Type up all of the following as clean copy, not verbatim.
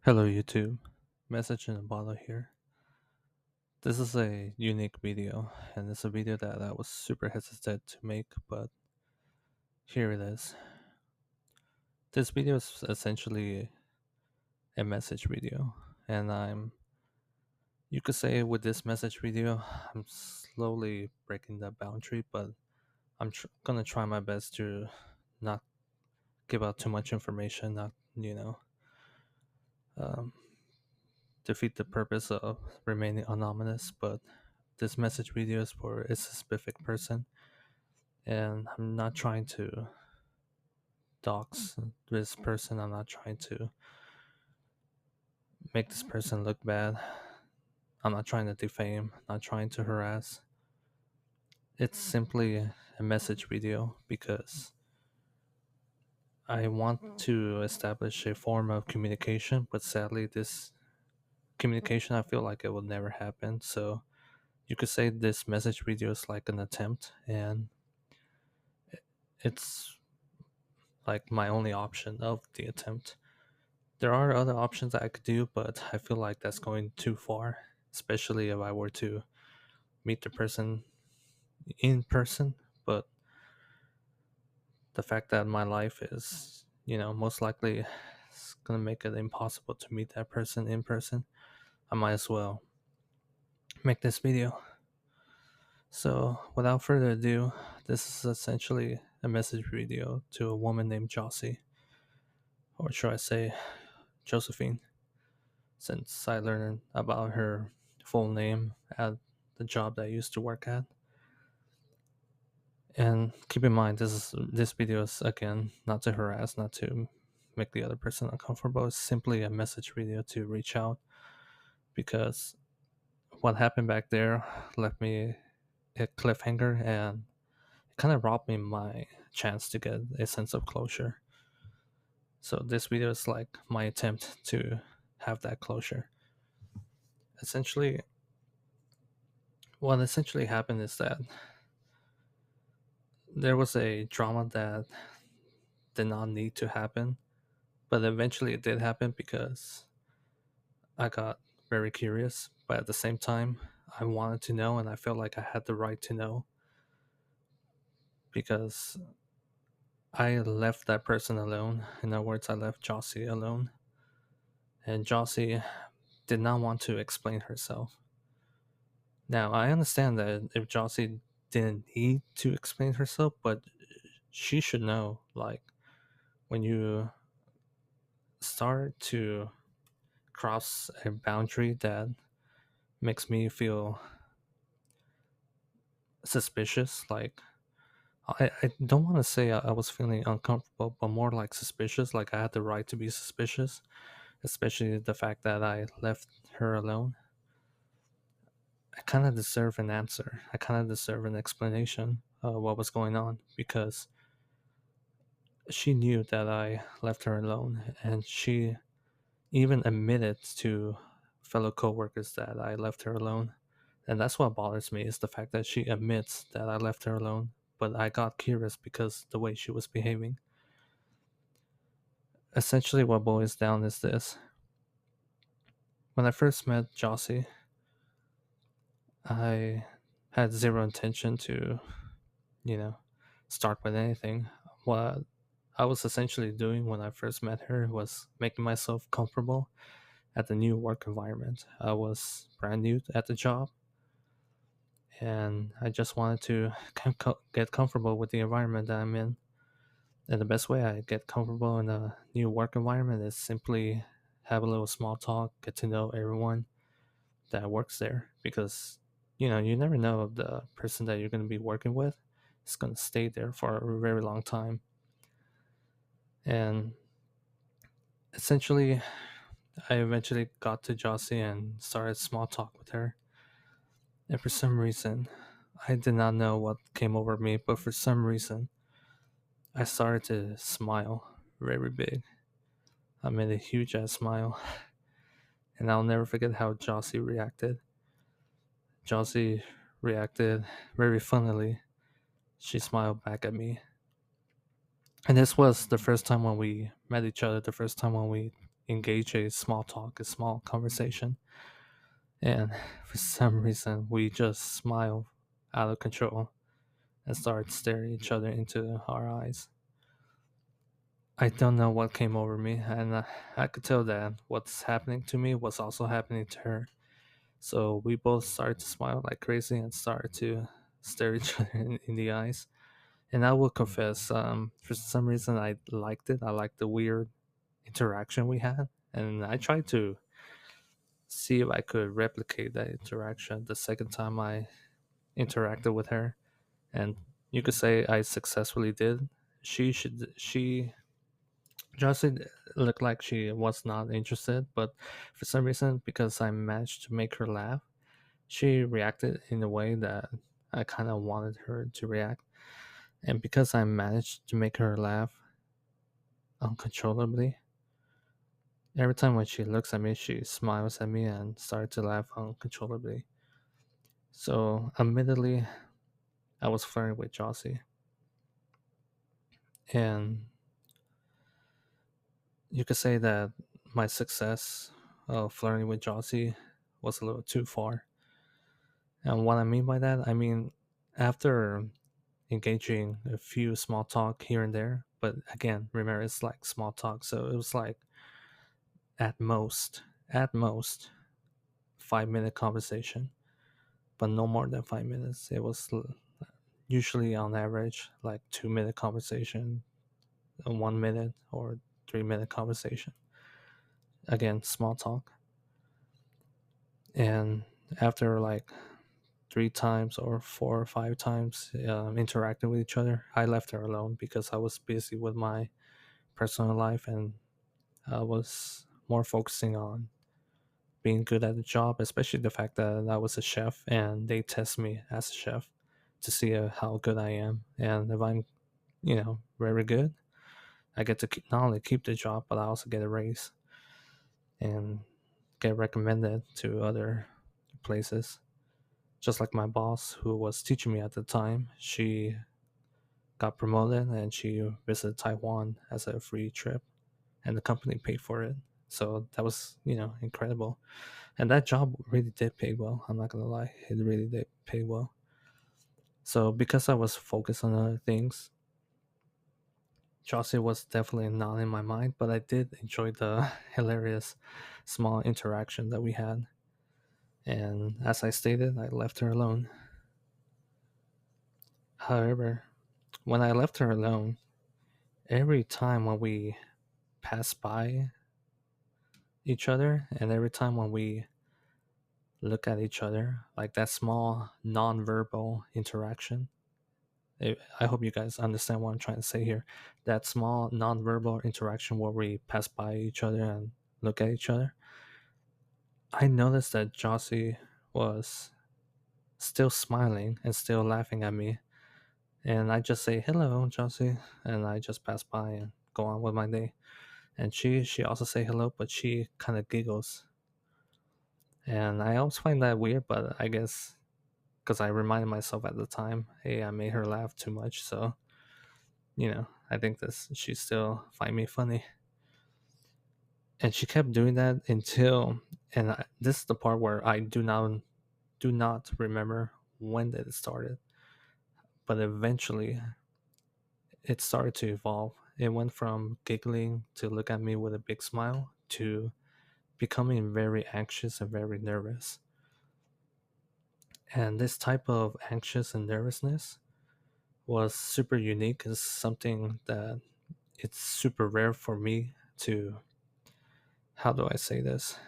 Hello YouTube, message in a bottle here. This is a unique video and it's a video that I was super hesitant to make, but here it is. This video is essentially a message video and you could say with this message video, I'm slowly breaking that boundary, but gonna try my best to not give out too much information, not, um, defeat the purpose of remaining anonymous, but this message video is for a specific person, and I'm not trying to dox this person. I'm not trying to make this person look bad. I'm not trying to defame, not trying to harass. It's simply a message video because I want to establish a form of communication, but sadly, this communication I feel like it will never happen. So you could say this message video is like an attempt, and it's like my only option of the attempt. There are other options that I could do, but I feel like that's going too far, especially if I were to meet the person in person. But the fact that my life is, most likely it's going to make it impossible to meet that person in person, I might as well make this video. So, without further ado, this is essentially a message video to a woman named Josie, or should I say, Josephine, since I learned about her full name at the job that I used to work at. And keep in mind, this video is again not to harass, not to make the other person uncomfortable. It's simply a message video to reach out because what happened back there left me a cliffhanger and it kind of robbed me my chance to get a sense of closure. So this video is like my attempt to have that closure. Essentially, what essentially happened is that there was a drama that did not need to happen, but eventually it did happen because I got very curious, but at the same time, I wanted to know and I felt like I had the right to know because I left that person alone. In other words, I left Josie alone, and Josie did not want to explain herself. Now, I understand that if Josie didn't need to explain herself, but she should know, like, when you start to cross a boundary that makes me feel suspicious, like, I don't want to say I was feeling uncomfortable, but more like suspicious, like I had the right to be suspicious, especially the fact that I left her alone. I kind of deserve an answer. I kind of deserve an explanation of what was going on because she knew that I left her alone and she even admitted to fellow coworkers that I left her alone. And that's what bothers me is the fact that she admits that I left her alone, but I got curious because the way she was behaving. Essentially what boils down is this. When I first met Josie, I had zero intention to, you know, start with anything. What I was essentially doing when I first met her was making myself comfortable at the new work environment. I was brand new at the job and I just wanted to get comfortable with the environment that I'm in. And the best way I get comfortable in a new work environment is simply have a little small talk, get to know everyone that works there because you never know if the person that you're going to be working with is going to stay there for a very long time. And essentially, I eventually got to Josie and started small talk with her. And for some reason, I did not know what came over me, but for some reason, I started to smile very big. I made a huge ass smile, and I'll never forget how Josie reacted. Josie reacted very funnily. She smiled back at me. And this was the first time when we met each other, the first time when we engage a small talk, a small conversation. And for some reason, we just smile out of control and start staring each other into our eyes. I don't know what came over me, and I could tell that what's happening to me was also happening to her. So we both started to smile like crazy and started to stare each other in the eyes. And I will confess, for some reason, I liked it. I liked the weird interaction we had, and I tried to see if I could replicate that interaction the second time I interacted with her. And you could say I successfully did. She Jocelyn looked like she was not interested, but for some reason, because I managed to make her laugh, she reacted in a way that I kind of wanted her to react. And because I managed to make her laugh uncontrollably, every time when she looks at me, she smiles at me and starts to laugh uncontrollably. So, admittedly, I was flirting with Jossie. And you could say that my success of flirting with Jossie was a little too far. And what I mean by that, I mean, after engaging a few small talk here and there, but again, remember, it's like small talk. So it was like at most, 5 minute conversation, but no more than 5 minutes. It was usually on average like 2 minute conversation, a 1 minute or 3 minute conversation. Again, small talk. And after like 3 times or 4 or 5 times interacting with each other, I left her alone because I was busy with my personal life and I was more focusing on being good at the job, especially the fact that I was a chef and they test me as a chef to see how good I am. And if I'm, very good, I get to not only keep the job, but I also get a raise and get recommended to other places. Just like my boss, who was teaching me at the time, she got promoted and she visited Taiwan as a free trip, and the company paid for it. So that was, incredible. And that job really did pay well. I'm not gonna lie, it really did pay well. So because I was focused on other things, Chelsea was definitely not in my mind, but I did enjoy the hilarious small interaction that we had. And as I stated, I left her alone. However, when I left her alone, every time when we passed by each other and every time when we look at each other, like that small non-verbal interaction, I hope you guys understand what I'm trying to say here. That small non-verbal interaction where we pass by each other and look at each other, I noticed that Jossie was still smiling and still laughing at me. And I just say hello, Jossie, and I just pass by and go on with my day. And she also say hello, but she kind of giggles. And I always find that weird, but I guess because I reminded myself at the time, hey, I made her laugh too much, so I think this she still find me funny. And she kept doing that until, and this is the part where I do not remember when did it started, but eventually it started to evolve. It went from giggling to look at me with a big smile to becoming very anxious and very nervous. And this type of anxious and nervousness was super unique. It's something that it's super rare for me to, how do I say this?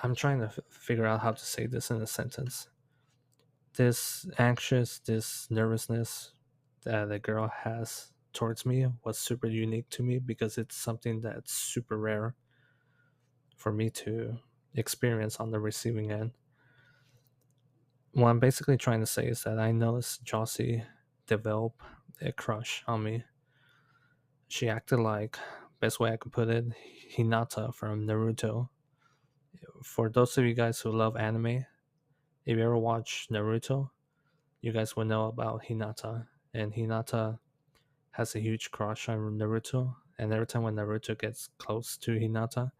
I'm trying to figure out how to say this in a sentence. This anxious, this nervousness that a girl has towards me was super unique to me because it's something that's super rare for me to experience on the receiving end. What I'm basically trying to say is that I noticed Jossie develop a crush on me. She acted like, best way I could put it, Hinata from Naruto. For those of you guys who love anime, if you ever watch Naruto, you guys will know about Hinata. And Hinata has a huge crush on Naruto, And every time when Naruto gets close to Hinata,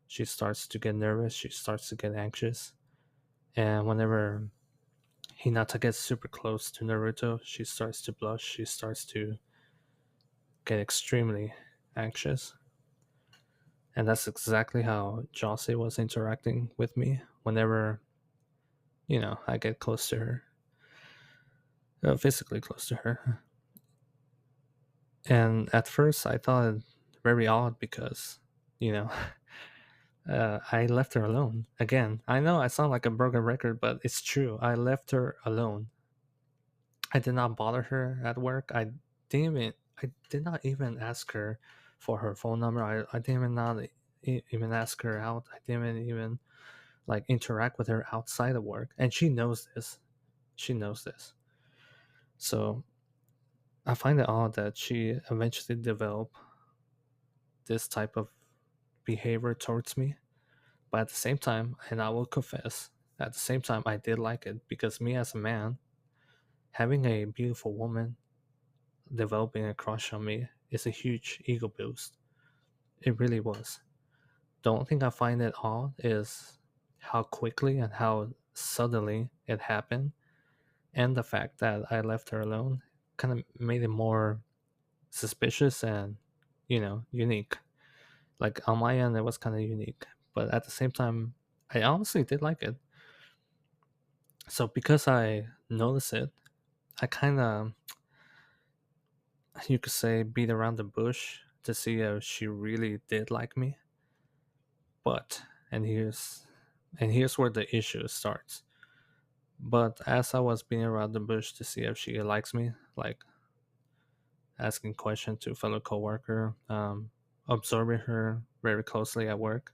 she starts to get nervous, she starts to get anxious. And whenever Hinata gets super close to Naruto, she starts to blush, she starts to get extremely anxious. And that's exactly how Josie was interacting with me whenever, I get close to her, physically close to her. And at first, I thought it very odd because, you know, I left her alone. Again, I know I sound like a broken record, but it's true. I left her alone. I did not bother her at work. I did not even ask her for her phone number. I didn't even not even ask her out. I didn't even like interact with her outside of work, and she knows this. She knows this. So I find it odd that she eventually developed this type of behavior towards me. But at the same time, and I will confess, at the same time, I did like it because me as a man, having a beautiful woman developing a crush on me is a huge ego boost. It really was. The only thing I find it odd is how quickly and how suddenly it happened, and the fact that I left her alone kind of made it more suspicious and, unique. Like on my end, it was kind of unique, but at the same time, I honestly did like it. So because I noticed it, I kind of, you could say, beat around the bush to see if she really did like me. But and here's where the issue starts. But as I was beating around the bush to see if she likes me, like asking questions to fellow coworker, observing her very closely at work,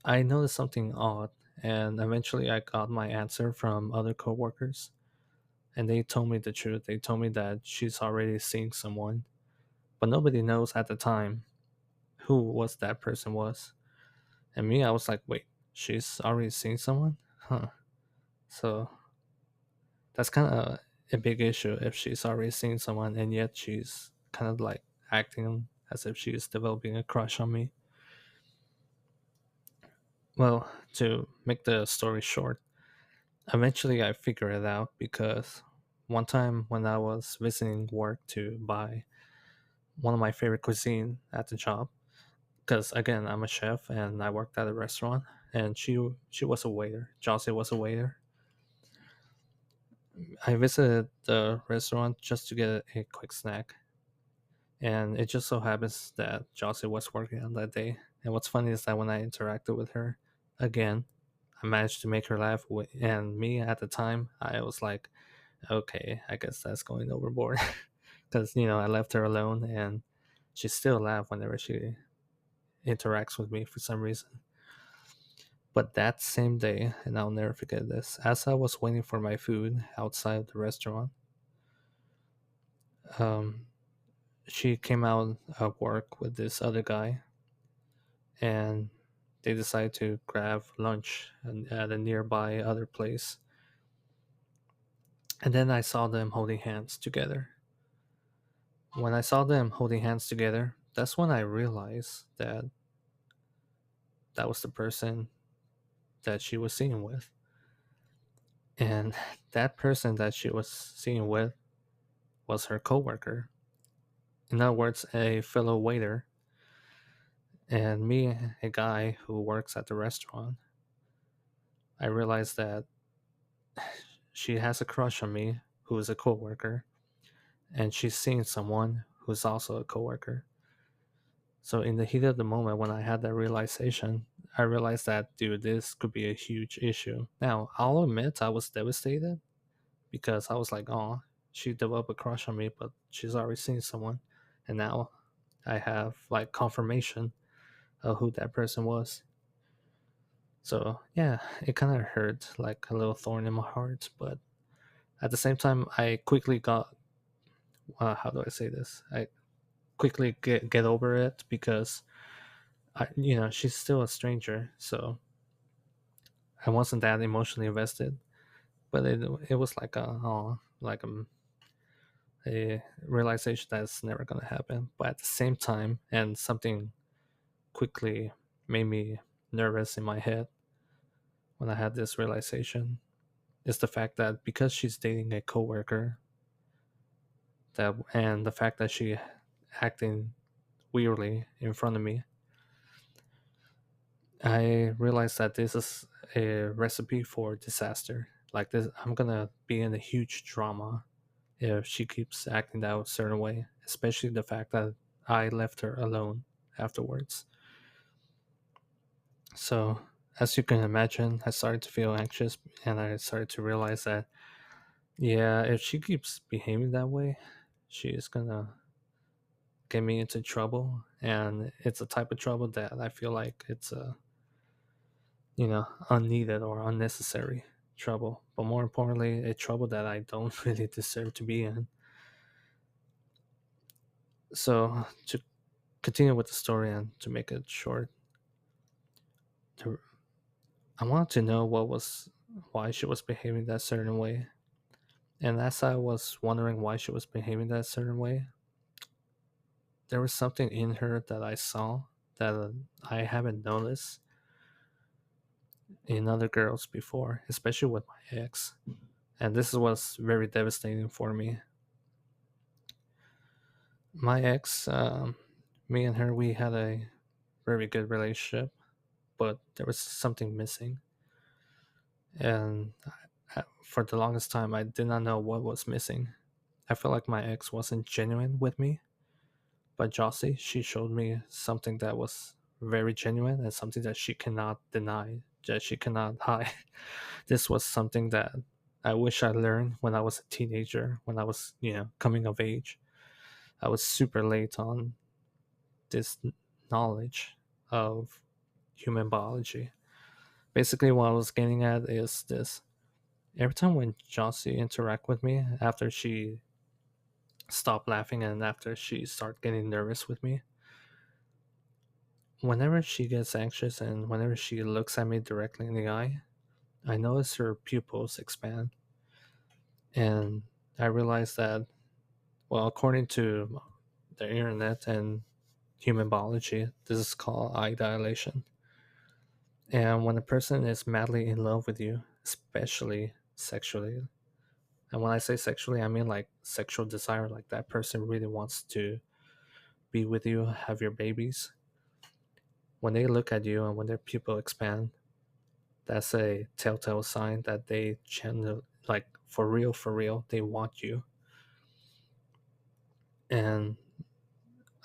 I noticed something odd, and eventually I got my answer from other coworkers, and they told me the truth. They told me that she's already seeing someone, but nobody knows at the time who was that person was. And me, I was like, wait, she's already seen someone, huh? So that's kind of a big issue if she's already seen someone and yet she's kind of like acting as if she's developing a crush on me. Well, to make the story short, eventually I figured it out because one time when I was visiting work to buy one of my favorite cuisine at the job, because again I'm a chef and I worked at a restaurant, and she was a waiter. Josie was a waiter. I visited the restaurant just to get a quick snack, and it just so happens that Josie was working on that day. And what's funny is that when I interacted with her again, I managed to make her laugh. And me at the time, I was like, okay, I guess that's going overboard, because I left her alone, and she still laughed whenever she interacts with me for some reason. But that same day, and I'll never forget this, as I was waiting for my food outside the restaurant, um, she came out of work with this other guy, and they decided to grab lunch at a nearby other place. And then I saw them holding hands together. When I saw them holding hands together, that's when I realized that that was the person that she was seeing with. And that person that she was seeing with was her coworker. In other words, a fellow waiter. And me, a guy who works at the restaurant, I realized that she has a crush on me who is a coworker, and she's seeing someone who's also a coworker. So in the heat of the moment when I had that realization, I realized that, dude, this could be a huge issue. Now, I'll admit I was devastated because I was like, oh, she developed a crush on me, but she's already seen someone. And now I have like confirmation of who that person was. So yeah, it kind of hurt like a little thorn in my heart. But at the same time, I quickly got, how do I say this? I quickly get over it because she's still a stranger, so I wasn't that emotionally invested. But it was like a, oh, like a realization that it's never going to happen. But at the same time, and something quickly made me nervous in my head when I had this realization, is the fact that because she's dating a coworker, that and the fact that she acting weirdly in front of me, I realized that this is a recipe for disaster. Like this, I'm gonna be in a huge drama if she keeps acting that certain way, especially the fact that I left her alone afterwards. So, as you can imagine, I started to feel anxious and I started to realize that, yeah, if she keeps behaving that way, she is gonna get me into trouble. And it's a type of trouble that I feel like it's unneeded or unnecessary trouble. But more importantly, a trouble that I don't really deserve to be in. So, to continue with the story and to make it short, to, I wanted to know why she was behaving that certain way. And as I was wondering why she was behaving that certain way, there was something in her that I saw that I haven't noticed in other girls before, especially with my ex. And this was very devastating for me. My ex, me and her, we had a very good relationship, but there was something missing. And for the longest time, I did not know what was missing. I felt like my ex wasn't genuine with me. But Josie, she showed me something that was very genuine and something that she cannot deny, that she cannot hide. This was something that I wish I learned when I was a teenager, when I was, coming of age. I was super late on this knowledge of human biology. Basically, what I was getting at is this: every time when Josie interact with me, after she stopped laughing and after she started getting nervous with me, whenever she gets anxious and whenever she looks at me directly in the eye, I notice her pupils expand. And I realize that, well, according to the internet and human biology, this is called eye dilation. And when a person is madly in love with you, especially sexually, and when I say sexually, I mean like sexual desire, like that person really wants to be with you, have your babies. When they look at you and when their pupil expand, that's a telltale sign that they genuinely, like for real, they want you. And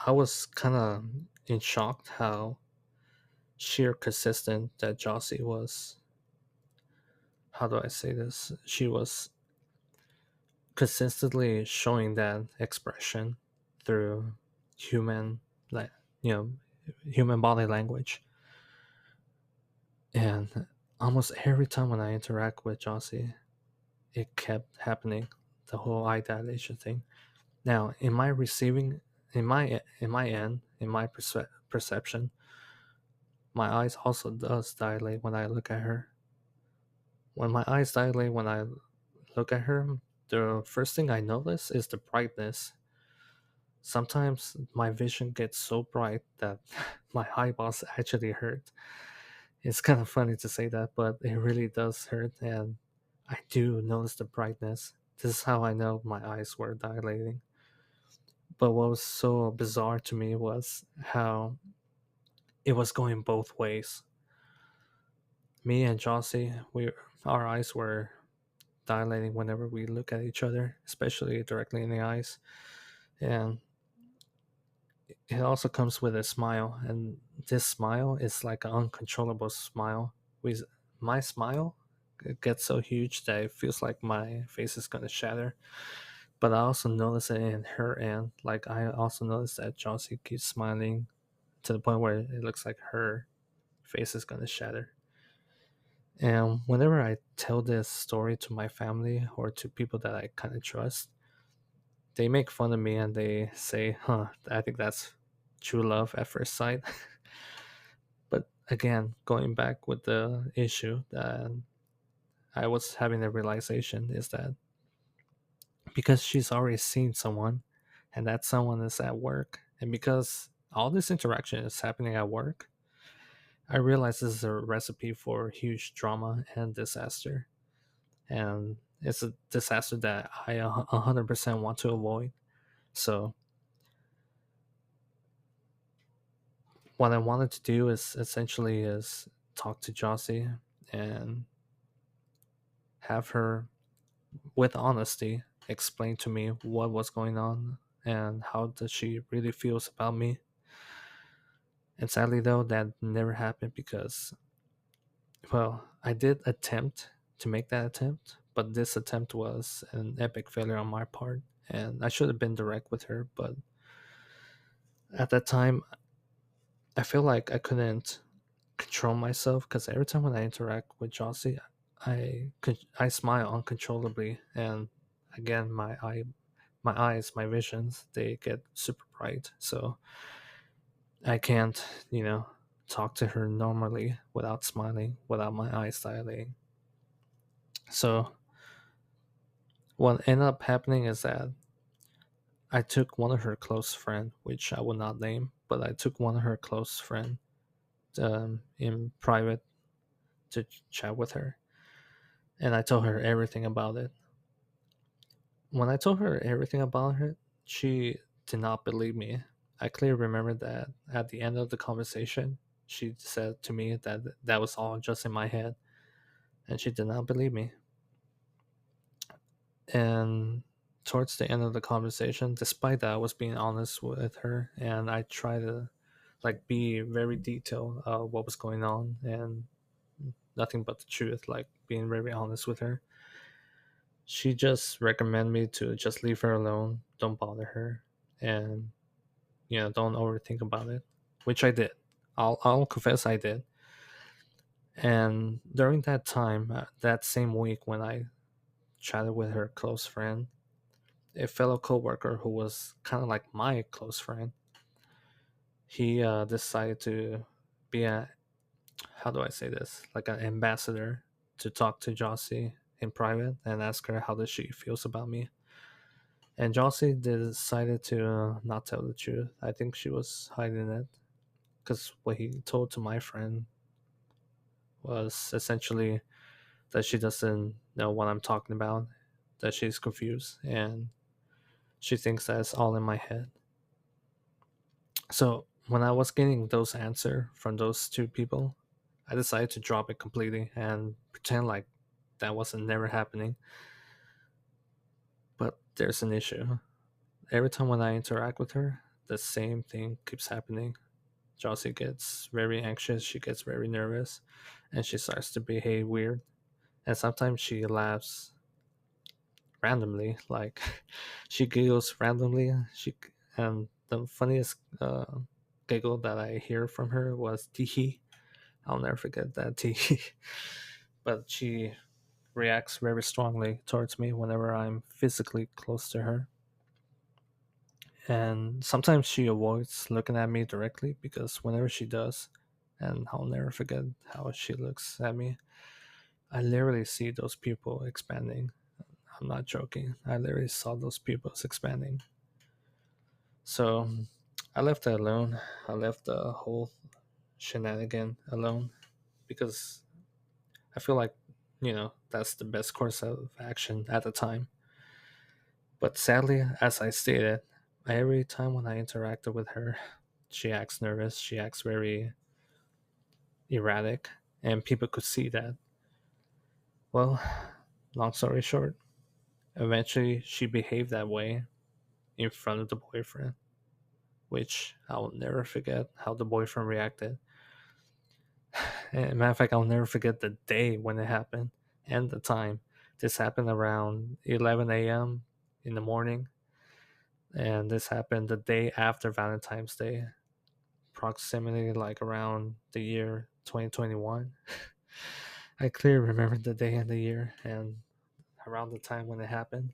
I was kind of in shock how sheer consistent that Josie was. How do I say this? She was consistently showing that expression through human, like you know, human body language. And almost every time when I interact with Josie, it kept happening. The whole eye dilation thing. Now, in my receiving, in my end, in my perception, my eyes also does dilate when I look at her. When my eyes dilate when I look at her, the first thing I notice is the brightness. Sometimes my vision gets so bright that my eyeballs actually hurt. It's kind of funny to say that, but it really does hurt, and I do notice the brightness. This is how I know my eyes were dilating. But what was so bizarre to me was how it was going both ways. Me and Jossie, our eyes were dilating whenever we look at each other, especially directly in the eyes. And it also comes with a smile, and this smile is like an uncontrollable smile. We, my smile gets so huge that it feels like my face is gonna shatter. But I also notice it in her end. Like I also notice that Jossie keeps smiling to the point where it looks like her face is gonna shatter. And whenever I tell this story to my family or to people that I kind of trust, they make fun of me and they say, "Huh, I think that's true love at first sight." But again, going back with the issue that I was having the realization is that because she's already seen someone, and that someone is at work. And because all this interaction is happening at work, I realize this is a recipe for huge drama and disaster. And it's a disaster that I 100% want to avoid. So, what I wanted to do is essentially is talk to Josie and have her, with honesty, explain to me what was going on and how does she really feels about me. And sadly, though, that never happened because, well, I did attempt to make that attempt, but this attempt was an epic failure on my part. And I should have been direct with her, but at that time, I feel like I couldn't control myself because every time when I interact with Josie, I smile uncontrollably, and again, my eyes, my visions, they get super bright. So I can't, talk to her normally without smiling, without my eyes dilating. So what ended up happening is that I took one of her close friend, which I will not name, but I took one of her close friend in private to chat with her, and I told her everything about it. When I told her everything about her, she did not believe me. I clearly remember that at the end of the conversation, she said to me that that was all just in my head, and she did not believe me. And towards the end of the conversation, despite that, I was being honest with her, and I tried to like be very detailed what was going on and nothing but the truth, like being very honest with her. She just recommended me to just leave her alone, don't bother her, and don't overthink about it, which I did. I'll confess I did. And during that time, that same week when I chatted with her close friend, a fellow coworker who was kind of like my close friend, he decided to be a, how do I say this, like an ambassador to talk to Josie in private and ask her how does she feels about me. And Josie decided to not tell the truth. I think she was hiding it because what he told to my friend was essentially that she doesn't know what I'm talking about, that she's confused, and she thinks that's all in my head. So when I was getting those answers from those two people, I decided to drop it completely and pretend like that wasn't never happening. But there's an issue. Every time when I interact with her, the same thing keeps happening. Josie gets very anxious, she gets very nervous, and she starts to behave weird. And sometimes she laughs randomly, like she giggles randomly. She and the funniest giggle that I hear from her was tee. I'll never forget that tee. But she reacts very strongly towards me whenever I'm physically close to her. And sometimes she avoids looking at me directly because whenever she does, and I'll never forget how she looks at me, I literally see those pupils expanding. I'm not joking. I literally saw those pupils expanding. So I left it alone. I left the whole shenanigan alone because I feel like, that's the best course of action at the time. But sadly, as I stated, every time when I interacted with her, she acts nervous, she acts very erratic, and people could see that. Well, long story short, eventually she behaved that way in front of the boyfriend, which I will never forget how the boyfriend reacted. And matter of fact, I'll never forget the day when it happened and the time. This happened around 11 a.m. in the morning, and this happened the day after Valentine's Day, approximately like around the year 2021. I clearly remember the day and the year and around the time when it happened.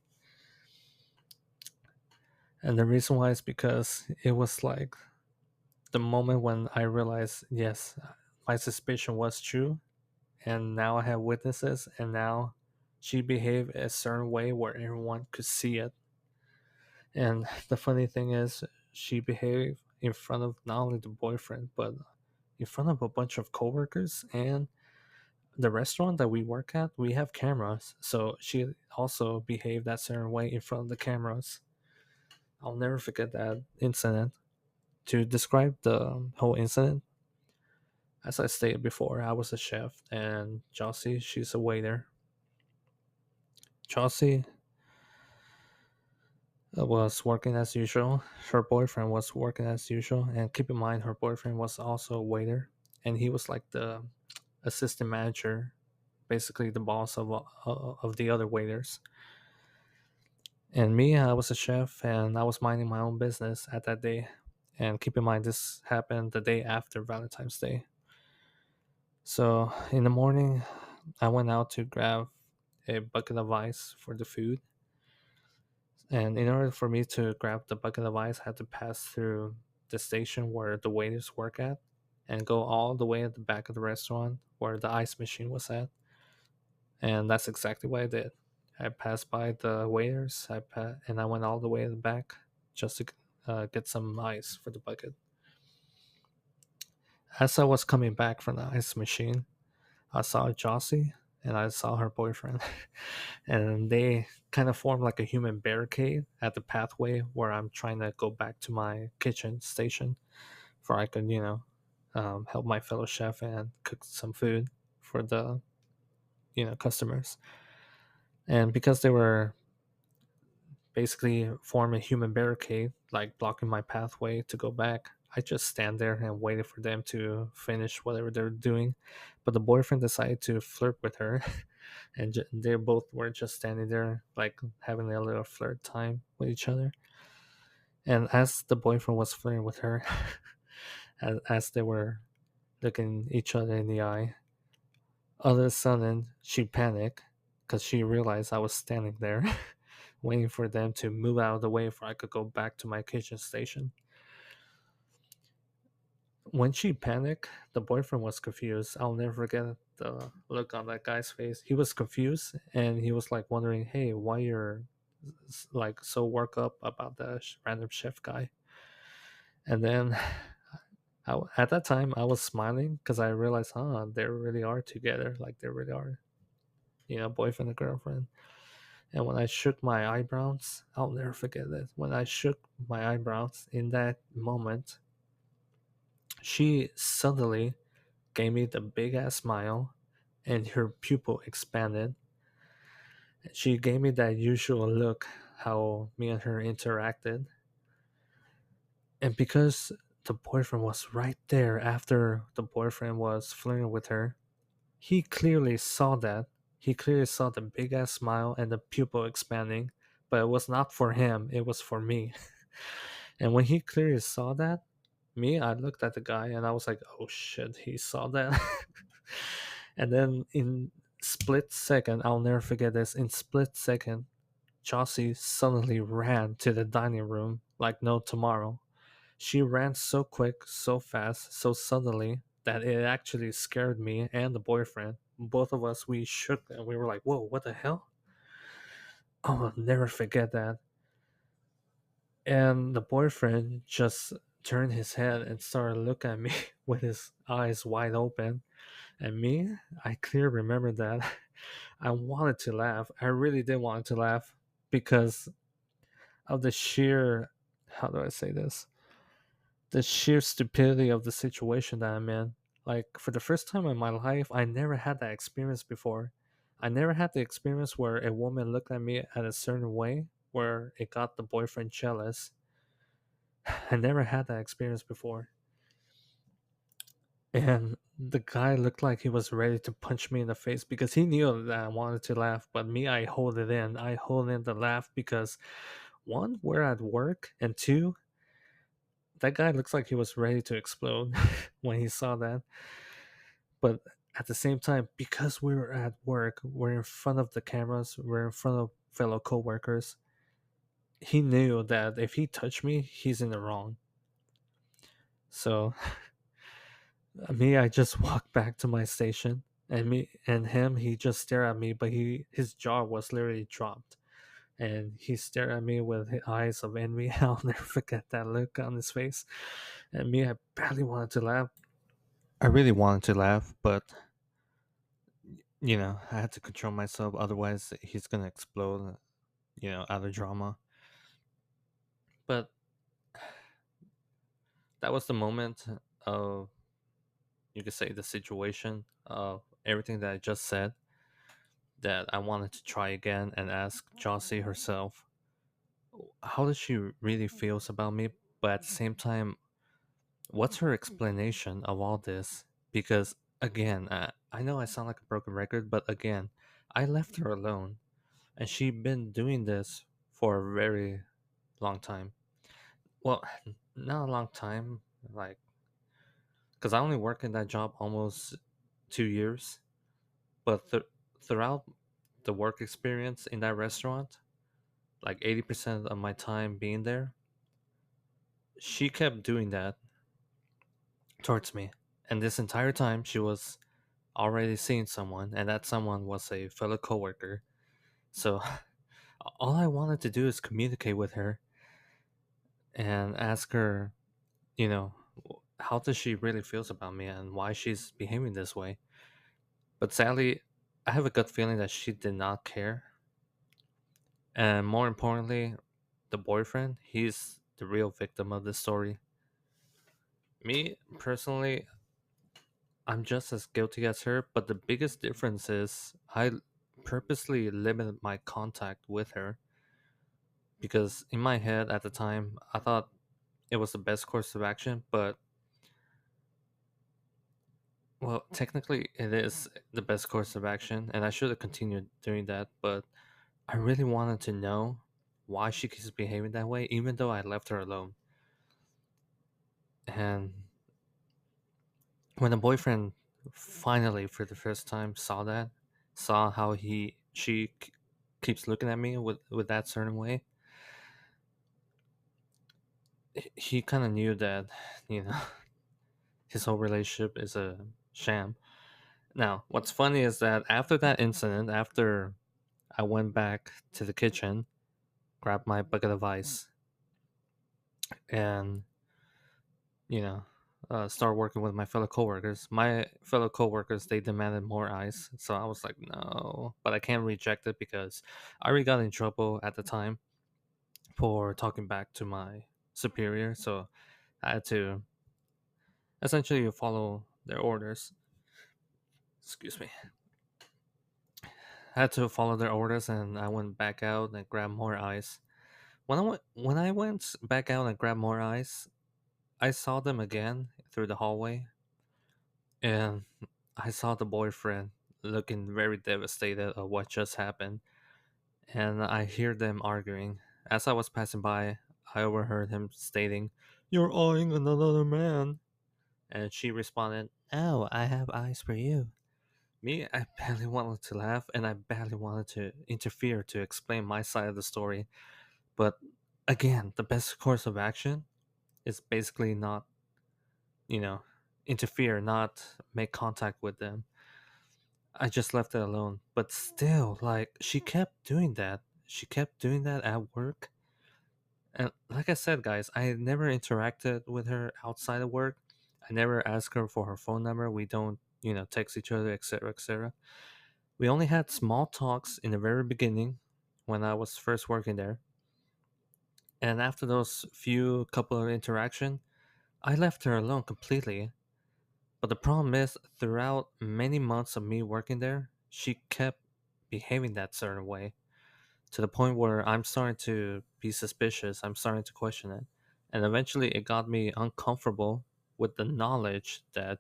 And the reason why is because it was like the moment when I realized, yes, my suspicion was true, and now I have witnesses, and now she behaved a certain way where everyone could see it. And the funny thing is, she behaved in front of not only the boyfriend, but in front of a bunch of coworkers and the restaurant that we work at. We have cameras, so she also behaved that certain way in front of the cameras. I'll never forget that incident. To describe the whole incident, as I stated before, I was a chef, and Josie, she's a waiter. Josie was working as usual. Her boyfriend was working as usual, and keep in mind, her boyfriend was also a waiter, and he was like the assistant manager, basically the boss of the other waiters. And me, I was a chef, and I was minding my own business at that day. And keep in mind, this happened the day after Valentine's Day. So in the morning, I went out to grab a bucket of ice for the food. And in order for me to grab the bucket of ice, I had to pass through the station where the waiters work at and go all the way at the back of the restaurant where the ice machine was at. And that's exactly what I did. I passed by the waiters, and I went all the way to the back just to get some ice for the bucket. As I was coming back from the ice machine, I saw Josie and I saw her boyfriend, and they kind of formed like a human barricade at the pathway where I'm trying to go back to my kitchen station, for I could, help my fellow chef and cook some food for the customers. And because they were basically form a human barricade, like blocking my pathway to go back, I just stand there and waited for them to finish whatever they're doing. But the boyfriend decided to flirt with her, and they both were just standing there, like having a little flirt time with each other. And as the boyfriend was flirting with her, as they were looking each other in the eye, all of a sudden she panicked because she realized I was standing there, waiting for them to move out of the way so I could go back to my kitchen station. When she panicked, the boyfriend was confused. I'll never forget the look on that guy's face. He was confused and he was like wondering, "Hey, why you're like so worked up about the random chef guy?" And then at that time, I was smiling because I realized, they really are together. Like they really are, boyfriend and girlfriend. And when I shook my eyebrows, I'll never forget it. When I shook my eyebrows in that moment, she suddenly gave me the big ass smile and her pupil expanded. She gave me that usual look how me and her interacted. And because the boyfriend was right there after the boyfriend was flirting with her, he clearly saw that. He clearly saw the big ass smile and the pupil expanding, but it was not for him, it was for me. And when he clearly saw that, I looked at the guy and I was like, oh shit, he saw that. And then in split second, I'll never forget this. In split second, Josie suddenly ran to the dining room like no tomorrow. She ran so quick, so fast, so suddenly that it actually scared me and the boyfriend. Both of us, we shook and we were like, whoa, what the hell? I'll never forget that. And the boyfriend just turned his head and started looking at me with his eyes wide open. And me, I clearly remember that. I wanted to laugh. I really did want to laugh because of the sheer, how do I say this? The sheer stupidity of the situation that I'm in. Like, for the first time in my life, I never had that experience before. I never had the experience where a woman looked at me at a certain way where it got the boyfriend jealous. I never had that experience before. And the guy looked like he was ready to punch me in the face because he knew that I wanted to laugh, but me, I hold it in. I hold in the laugh because one, we're at work, and two, that guy looks like he was ready to explode when he saw that. But at the same time, because we were at work, we're in front of the cameras, we're in front of fellow coworkers, he knew that if he touched me, he's in the wrong. So me, I just walked back to my station And me and him, he just stared at me, but his jaw was literally dropped, and he stared at me with his eyes of envy. I'll never forget that look on his face. And me, I barely wanted to laugh. I really wanted to laugh, but I had to control myself. Otherwise, he's gonna explode. Out of drama. But that was the moment of, you could say, the situation of everything that I just said, that I wanted to try again and ask Josie herself how does she really feels about me, but at the same time, what's her explanation of all this? Because again, I know I sound like a broken record, but again, I left her alone, and she'd been doing this for a very long time. Well, not a long time, like, because I only worked in that job almost 2 years, but throughout the work experience in that restaurant, like 80% of my time being there, she kept doing that towards me. And this entire time, she was already seeing someone, and that someone was a fellow coworker. So all I wanted to do is communicate with her and ask her, you know, how does she really feels about me and why she's behaving this way. But sadly, I have a gut feeling that she did not care. And more importantly, the boyfriend, he's the real victim of this story. Me personally, I'm just as guilty as her, but the biggest difference is I purposely limited my contact with her because in my head at the time, I thought it was the best course of action, but well, technically it is the best course of action, and I should have continued doing that, but I really wanted to know why she keeps behaving that way, even though I left her alone. And when the boyfriend finally, for the first time, saw that, saw how keeps looking at me with that certain way, he kind of knew that, you know, his whole relationship is a sham. Now, what's funny is that after that incident, after I went back to the kitchen, grabbed my bucket of ice, and you know, start working with my fellow coworkers. My fellow coworkers, they demanded more ice, so I was like, no, but I can't reject it because I already got in trouble at the time for talking back to my superior, so I had to essentially follow their orders. Excuse me. I had to follow their orders, and I went back out and grabbed more ice. When I went back out and grabbed more ice, I saw them again through the hallway, and I saw the boyfriend looking very devastated of what just happened, and I hear them arguing. As I was passing by, I overheard him stating, "You're eyeing another man," and she responded, "Oh, I have eyes for you." Me, I barely wanted to laugh, and I barely wanted to interfere to explain my side of the story. But again, the best course of action is basically not, you know, interfere, not make contact with them. I just left it alone. But still, like, she kept doing that. She kept doing that at work. And like I said, guys, I never interacted with her outside of work. I never asked her for her phone number. We don't, text each other, etc., etc. We only had small talks in the very beginning when I was first working there. And after those few couple of interaction, I left her alone completely. But the problem is, throughout many months of me working there, she kept behaving that certain way to the point where I'm starting to be suspicious. I'm starting to question it. And eventually it got me uncomfortable with the knowledge that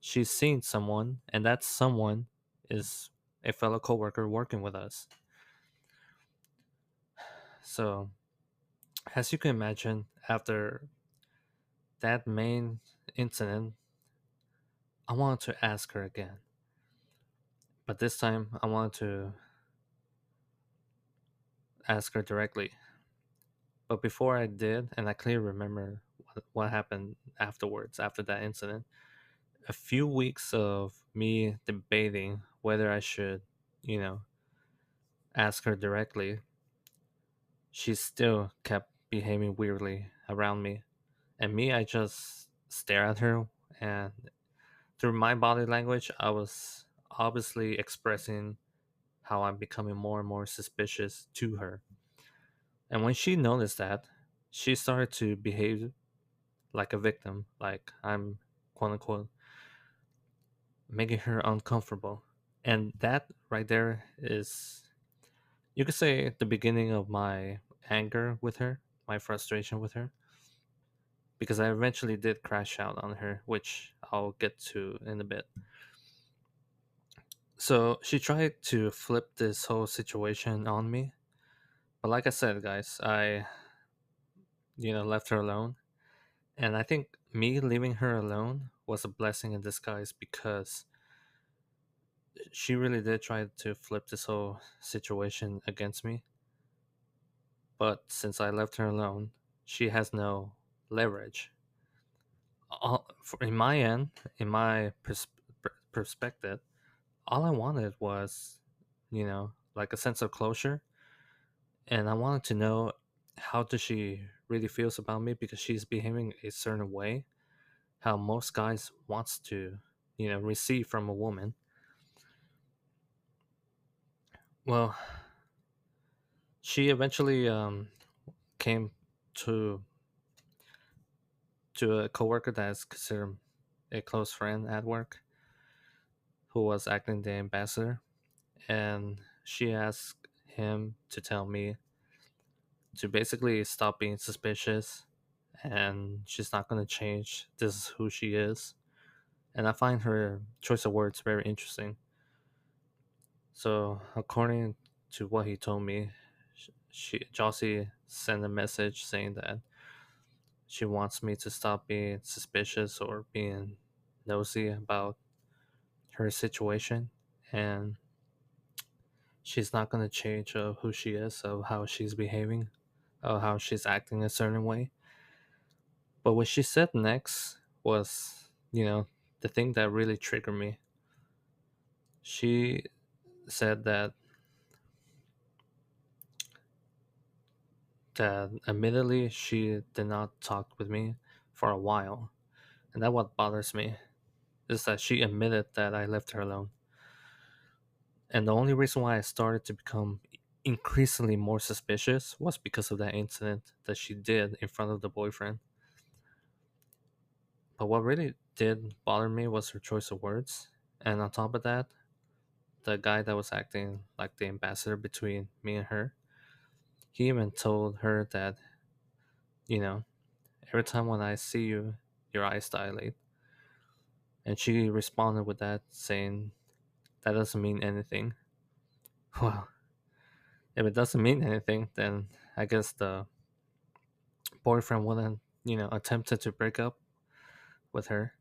she's seen someone, and that someone is a fellow coworker working with us. So, as you can imagine, after that main incident, I wanted to ask her again. But this time, I wanted to ask her directly. But before I did, and I clearly remember what happened afterwards, after that incident, a few weeks of me debating whether I should, you know, ask her directly, she still kept behaving weirdly around me. And me, I just stare at her, and through my body language, I was obviously expressing how I'm becoming more and more suspicious to her. And when she noticed that, she started to behave like a victim, like I'm quote unquote making her uncomfortable. And that right there is, you could say, the beginning of my anger with her, my frustration with her, because I eventually did crash out on her, which I'll get to in a bit. So she tried to flip this whole situation on me. But like I said, guys, I, left her alone. And I think me leaving her alone was a blessing in disguise because she really did try to flip this whole situation against me. But since I left her alone, she has no leverage. In my end, in my perspective, all I wanted was, like a sense of closure. And I wanted to know how does she really feels about me because she's behaving a certain way, how most guys wants to, receive from a woman. Well, she eventually came to a coworker that is considered a close friend at work, who was acting the ambassador, and she asked him to tell me to basically stop being suspicious, and she's not going to change. This is who she is. And I find her choice of words very interesting. So, according to what he told me, Josie sent a message saying that she wants me to stop being suspicious or being nosy about her situation, and she's not going to change of who she is, of how she's behaving, of how she's acting a certain way. But what she said next was, the thing that really triggered me. She said that admittedly she did not talk with me for a while, and that what bothers me is that she admitted that I left her alone. And the only reason why I started to become increasingly more suspicious was because of that incident that she did in front of the boyfriend. But what really did bother me was her choice of words. And on top of that, the guy that was acting like the ambassador between me and her, he even told her that, you know, every time when I see you, your eyes dilate. And she responded with that, saying, that doesn't mean anything. Well, if it doesn't mean anything, then I guess the boyfriend wouldn't, attempted to break up with her.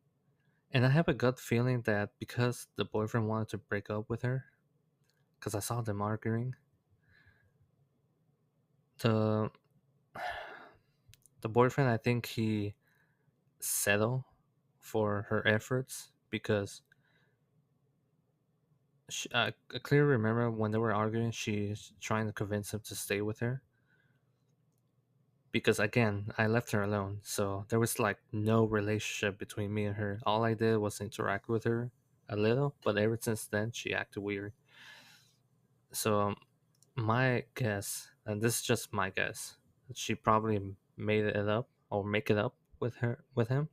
And I have a gut feeling that because the boyfriend wanted to break up with her, because I saw them arguing, the the boyfriend, I think he settled for her efforts because I clearly remember when they were arguing, she's trying to convince him to stay with her. Because again, I left her alone, so there was like no relationship between me and her. All I did was interact with her a little, but ever since then, she acted weird. So my guess, and this is just my guess, she probably made it up or make it up with him,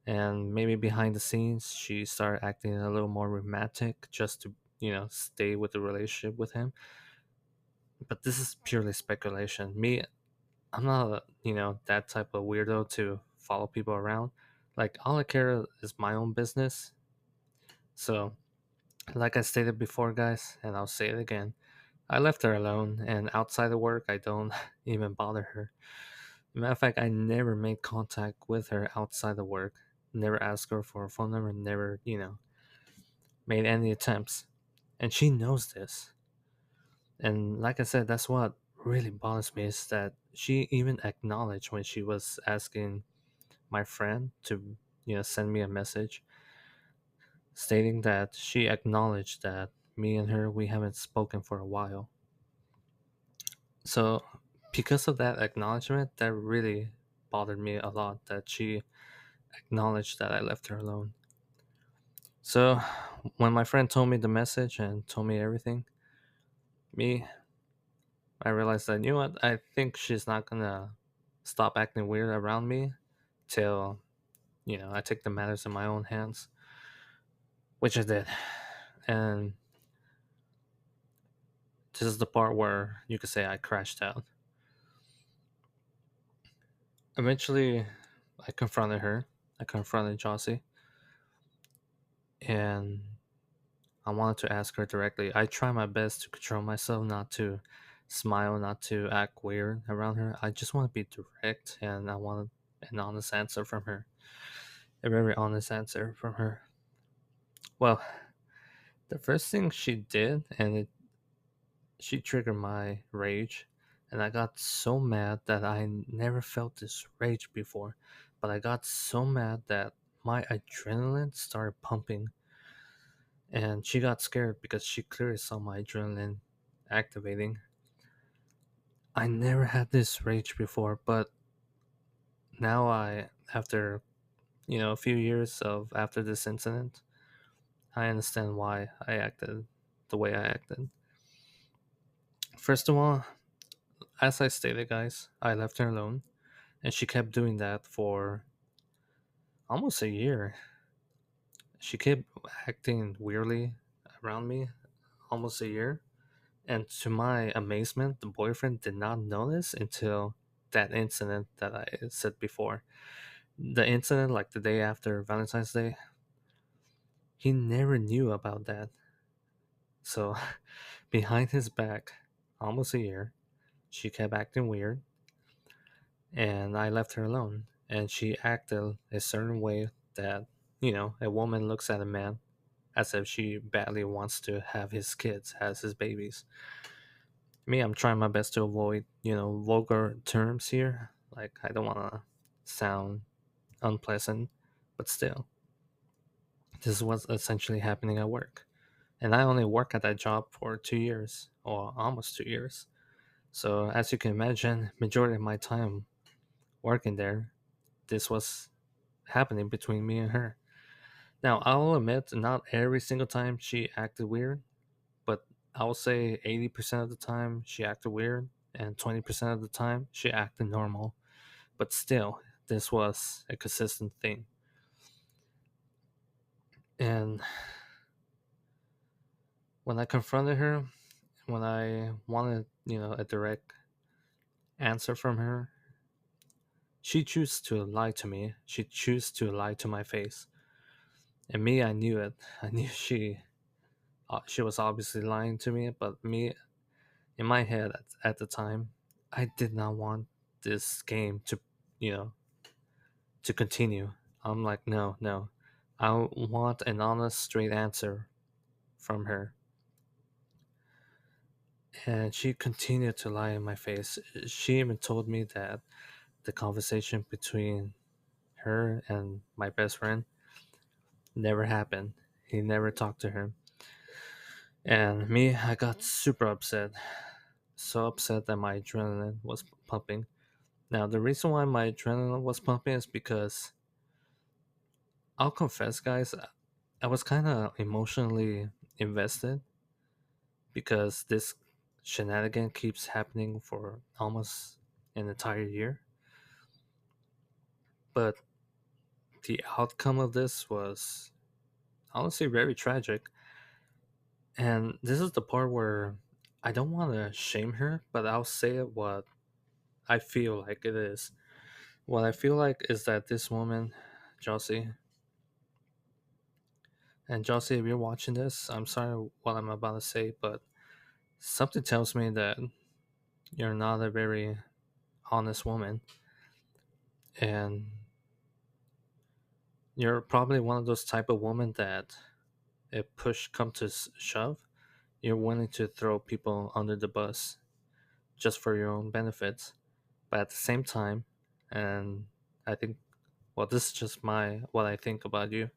and maybe behind the scenes she started acting a little more romantic just to stay with the relationship with him. But this is purely speculation. Me, I'm not that type of weirdo to follow people around. Like all I care is my own business. So, like I stated before, guys, and I'll say it again, I left her alone, and outside of work, I don't even bother her. Matter of fact, I never made contact with her outside of work. Never asked her for a phone number. Never, made any attempts. And she knows this. And like I said, that's what really bothers me is that she even acknowledged when she was asking my friend to, send me a message. stating that she acknowledged that me and her we haven't spoken for a while. So because of that acknowledgement, that really bothered me a lot that she acknowledged that I left her alone. So when my friend told me the message and told me everything, me I realized that, you know what, I think she's not gonna stop acting weird around me till, I take the matters in my own hands, which I did. And this is the part where you could say I crashed out. Eventually, I confronted her. I confronted Josie, and I wanted to ask her directly. I try my best to control myself, not to smile, not to act weird around her. I just want to be direct, and I want an honest answer from her. A very honest answer from her. Well, the first thing she did, she triggered my rage, and I got so mad that I never felt this rage before. But I got so mad that my adrenaline started pumping, and she got scared because she clearly saw my adrenaline activating. I never had this rage before, but now after a few years of after this incident, I understand why I acted the way I acted. First of all, as I stated, guys, I left her alone, and she kept doing that for almost a year. She kept acting weirdly around me almost a year. And to my amazement, the boyfriend did not notice until that incident that I said before. The incident, like the day after Valentine's Day, he never knew about that. So, behind his back, almost a year, she kept acting weird, and I left her alone. And she acted a certain way that, a woman looks at a man as if she badly wants to have his kids as his babies. Me, I'm trying my best to avoid, vulgar terms here. Like, I don't want to sound unpleasant, but still, this is what's essentially happening at work. And I only work at that job for 2 years, or almost 2 years. So, as you can imagine, majority of my time working there, this was happening between me and her. Now, I'll admit, not every single time she acted weird, but I will say 80% of the time she acted weird, and 20% of the time she acted normal. But still, this was a consistent thing. And when I confronted her, when I wanted, a direct answer from her, she chose to lie to me. She chose to lie to my face. And me, I knew it. I knew she was obviously lying to me, but me, in my head at the time, I did not want this game you know, to continue. I'm like, no, no. I want an honest, straight answer from her. And she continued to lie in my face. She even told me that the conversation between her and my best friend never happened. He never talked to her. And me, I got super upset. So upset that my adrenaline was pumping. Now, the reason why my adrenaline was pumping is because I'll confess, guys, I was kind of emotionally invested because this shenanigan keeps happening for almost an entire year. But the outcome of this was honestly very tragic. And this is the part where I don't want to shame her, but I'll say it what I feel like it is. What I feel like is that this woman, Josie, and Josie, if you're watching this, I'm sorry what I'm about to say, but something tells me that you're not a very honest woman. And you're probably one of those type of women that if push comes to shove, you're willing to throw people under the bus just for your own benefits. But at the same time, and I think, well, this is just my what I think about you.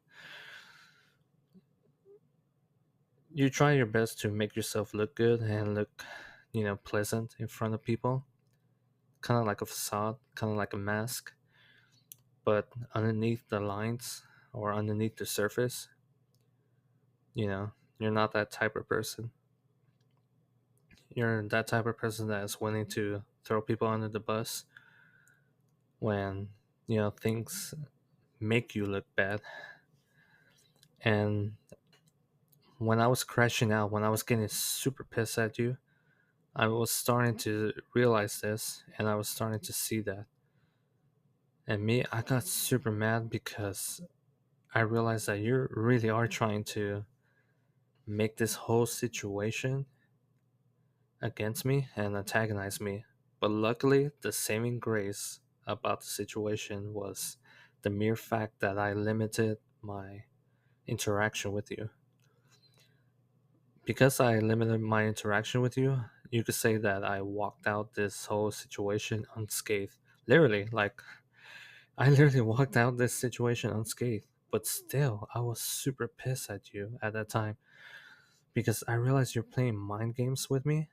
You try your best to make yourself look good and look, pleasant in front of people, kind of like a facade, kind of like a mask. But underneath the lines or underneath the surface, you know, you're not that type of person. You're that type of person that is willing to throw people under the bus when, things make you look bad. And when I was crashing out, when I was getting super pissed at you, I was starting to realize this and I was starting to see that. And me, I got super mad because I realized that you really are trying to make this whole situation against me and antagonize me. But luckily, the saving grace about the situation was the mere fact that I limited my interaction with you. Because I limited my interaction with you, you could say that I walked out this whole situation unscathed. Literally, like, I literally walked out this situation unscathed. But still, I was super pissed at you at that time because I realized you're playing mind games with me.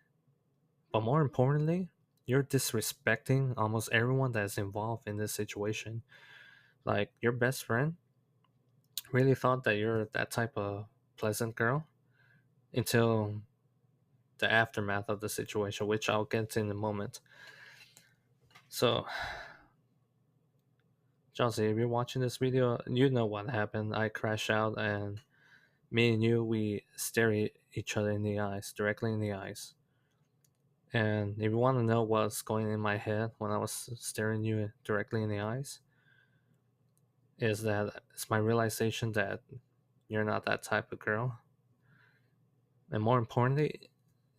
But more importantly, you're disrespecting almost everyone that's involved in this situation. Like, your best friend really thought that you're that type of pleasant girl until the aftermath of the situation, which I'll get to in a moment. So, Josie, if you're watching this video, you know what happened. I crash out, and me and you, we stare at each other in the eyes, directly in the eyes. And if you want to know what's going in my head when I was staring you directly in the eyes, is that it's my realization that you're not that type of girl. And more importantly,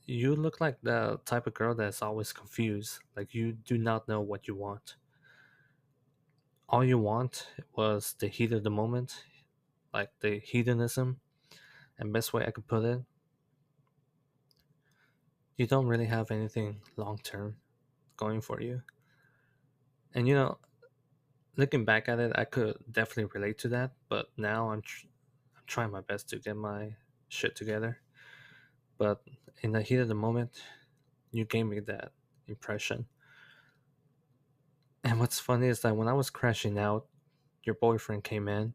you look like the type of girl that's always confused. Like, you do not know what you want. All you want was the heat of the moment, like the hedonism. And best way I could put it, you don't really have anything long term going for you. And looking back at it, I could definitely relate to that. But now I'm trying my best to get my shit together. But in the heat of the moment, you gave me that impression. And what's funny is that when I was crashing out, your boyfriend came in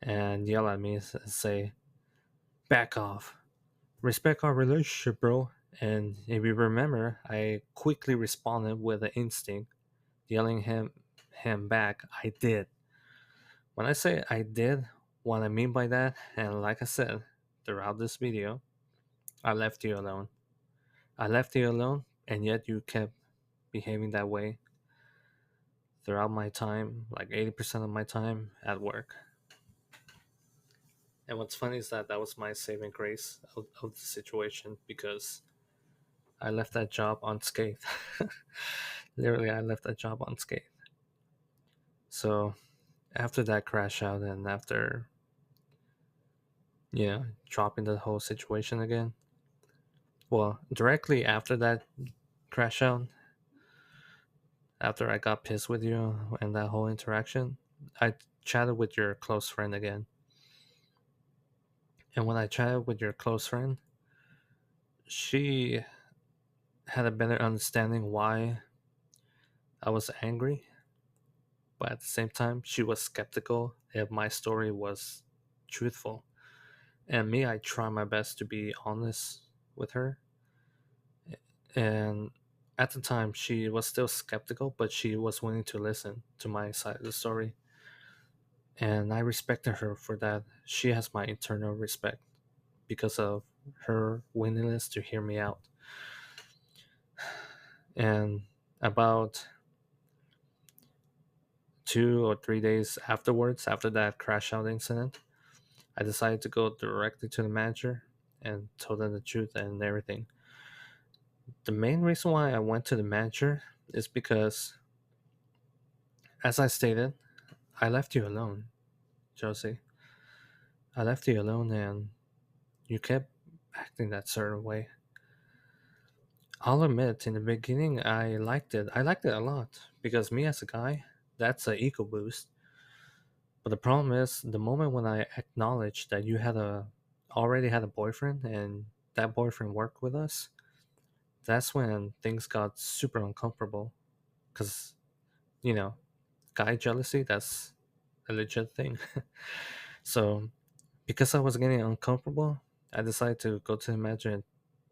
and yelled at me and say, "Back off. Respect our relationship, bro." And if you remember, I quickly responded with an instinct, yelling him back, "I did." When I say I did, what I mean by that, and like I said throughout this video, I left you alone. I left you alone, and yet you kept behaving that way throughout my time, like 80% of my time at work. And what's funny is that that was my saving grace of the situation because I left that job unscathed. Literally, I left that job unscathed. So after that crash out and after, dropping the whole situation again, well, directly after that crash out, after I got pissed with you and that whole interaction, I chatted with your close friend again. And when I chatted with your close friend, she had a better understanding why I was angry, but at the same time, she was skeptical if my story was truthful. And me, I try my best to be honest with her. And at the time, she was still skeptical, but she was willing to listen to my side of the story. And I respected her for that. She has my eternal respect because of her willingness to hear me out. And about 2 or 3 days afterwards, after that crash out incident, I decided to go directly to the manager and told them the truth and everything. The main reason why I went to the manager is because, as I stated, I left you alone, Josie. I left you alone and you kept acting that certain way. I'll admit, in the beginning, I liked it. I liked it a lot because me as a guy, that's an ego boost. But the problem is, the moment when I acknowledged that you had a already had a boyfriend and that boyfriend worked with us, that's when things got super uncomfortable. Because, you know, guy jealousy, that's a legit thing. So, because I was getting uncomfortable, I decided to go to the manager and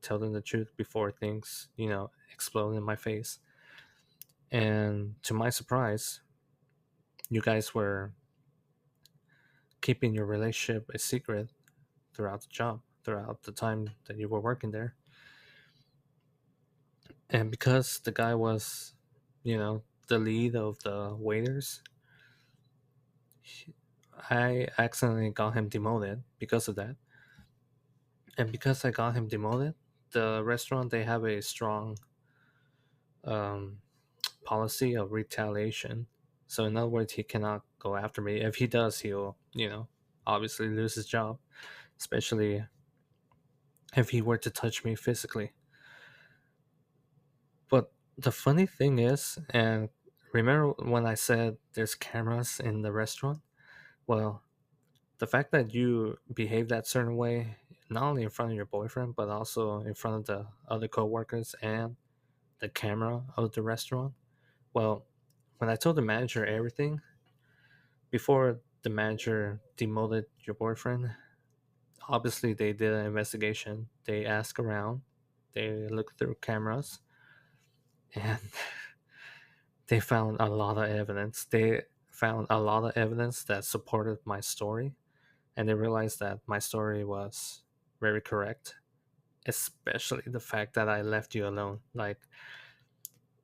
tell them the truth before things, explode in my face. And to my surprise, you guys were keeping your relationship a secret throughout the job, throughout the time that you were working there. And because the guy was, the lead of the waiters, I accidentally got him demoted because of that. And because I got him demoted, the restaurant, they have a strong um, policy of retaliation. So in other words, he cannot go after me. If he does, he'll, obviously lose his job, especially if he were to touch me physically. But the funny thing is, and remember when I said there's cameras in the restaurant? Well, the fact that you behave that certain way, not only in front of your boyfriend, but also in front of the other coworkers and the camera of the restaurant. Well, when I told the manager everything, before the manager demoted your boyfriend, obviously they did an investigation. They asked around, they looked through cameras, and they found a lot of evidence. They found a lot of evidence that supported my story, and they realized that my story was very correct, especially the fact that I left you alone. Like,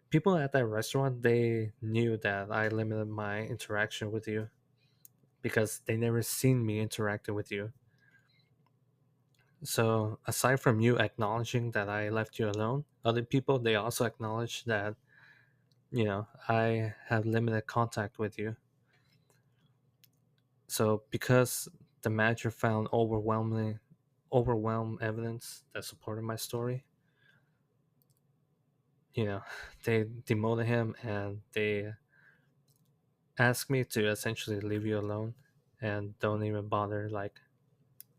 people at that restaurant, they knew that I limited my interaction with you because they never seen me interacting with you. So aside from you acknowledging that I left you alone, other people, they also acknowledge that, I have limited contact with you. So because the manager found overwhelmed evidence that supported my story, you know, they demoted him and they asked me to essentially leave you alone and don't even bother like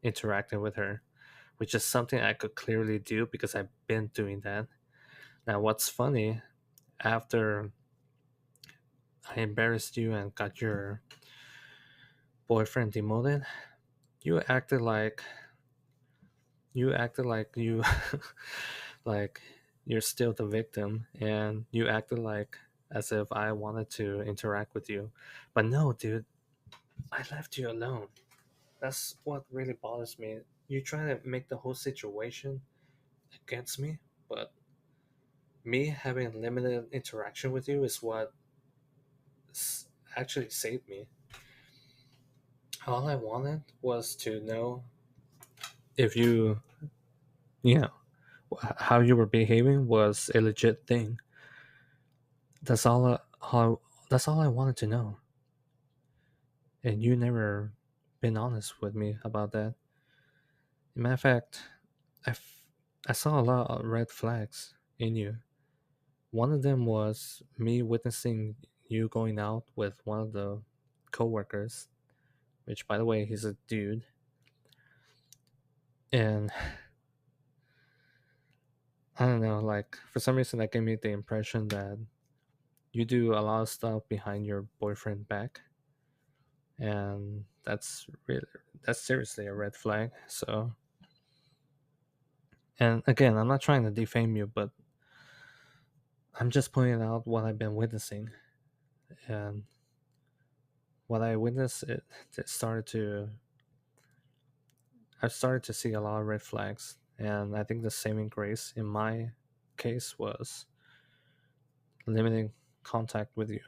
interacting with her, which is something I could clearly do because I've been doing that. Now, what's funny, after I embarrassed you and got your boyfriend demoted, you acted like you like you're still the victim, and you acted like as if I wanted to interact with you. But no, dude, I left you alone. That's what really bothers me. You try to make the whole situation against me, but me having limited interaction with you is what actually saved me. All I wanted was to know if you know, how you were behaving was a legit thing. That's all. That's all I wanted to know, and you never been honest with me about that. Matter of fact, I saw a lot of red flags in you. One of them was me witnessing you going out with one of the coworkers, which, by the way, he's a dude, and I don't know. Like, for some reason, that gave me the impression that you do a lot of stuff behind your boyfriend back, and that's seriously a red flag. So, and again, I'm not trying to defame you, but I'm just pointing out what I've been witnessing, and what I witnessed, it started to I started to see a lot of red flags, and I think the saving grace in my case was limiting contact with you.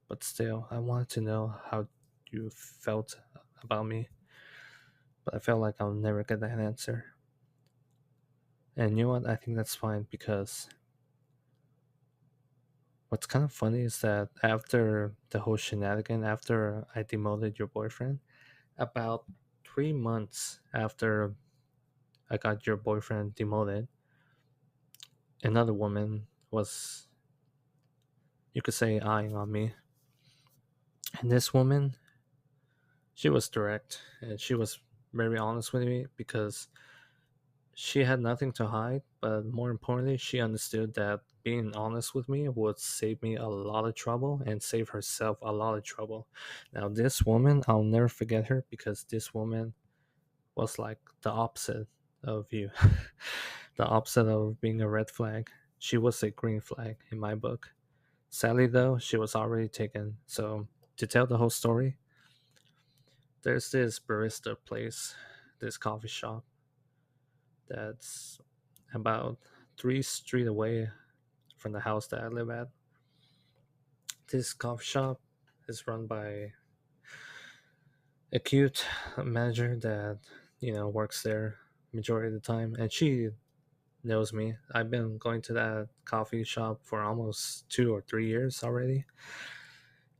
But still, I wanted to know how you felt about me, but I felt like I'll never get that answer. And you know what? I think that's fine because what's kind of funny is that after the whole shenanigan, after I demoted your boyfriend, about 3 months after I got your boyfriend demoted, another woman was, you could say, eyeing on me. And this woman, she was direct and she was very honest with me because she had nothing to hide, but more importantly, she understood that being honest with me would save me a lot of trouble and save herself a lot of trouble. Now, this woman, I'll never forget her because this woman was like the opposite of you, the opposite of being a red flag. She was a green flag in my book. Sadly, though, she was already taken. So, to tell the whole story, there's this barista place, this coffee shop that's about 3 street away from the house that I live at. This coffee shop is run by a cute manager that works there majority of the time, and she knows me. I've been going to that coffee shop for almost 2 or 3 years already,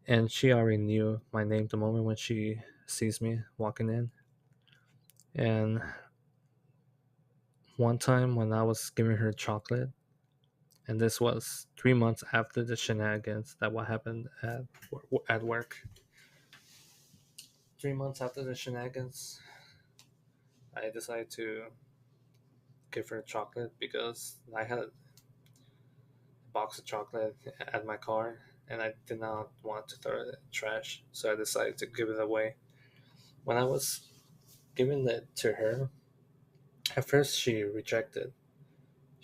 and she already knew my name the moment when she sees me walking in. And one time when I was giving her chocolate, and this was 3 months after the shenanigans that what happened at work. 3 months after the shenanigans, I decided to give her chocolate because I had a box of chocolate at my car and I did not want to throw it in the trash, so I decided to give it away. When I was giving it to her, at first she rejected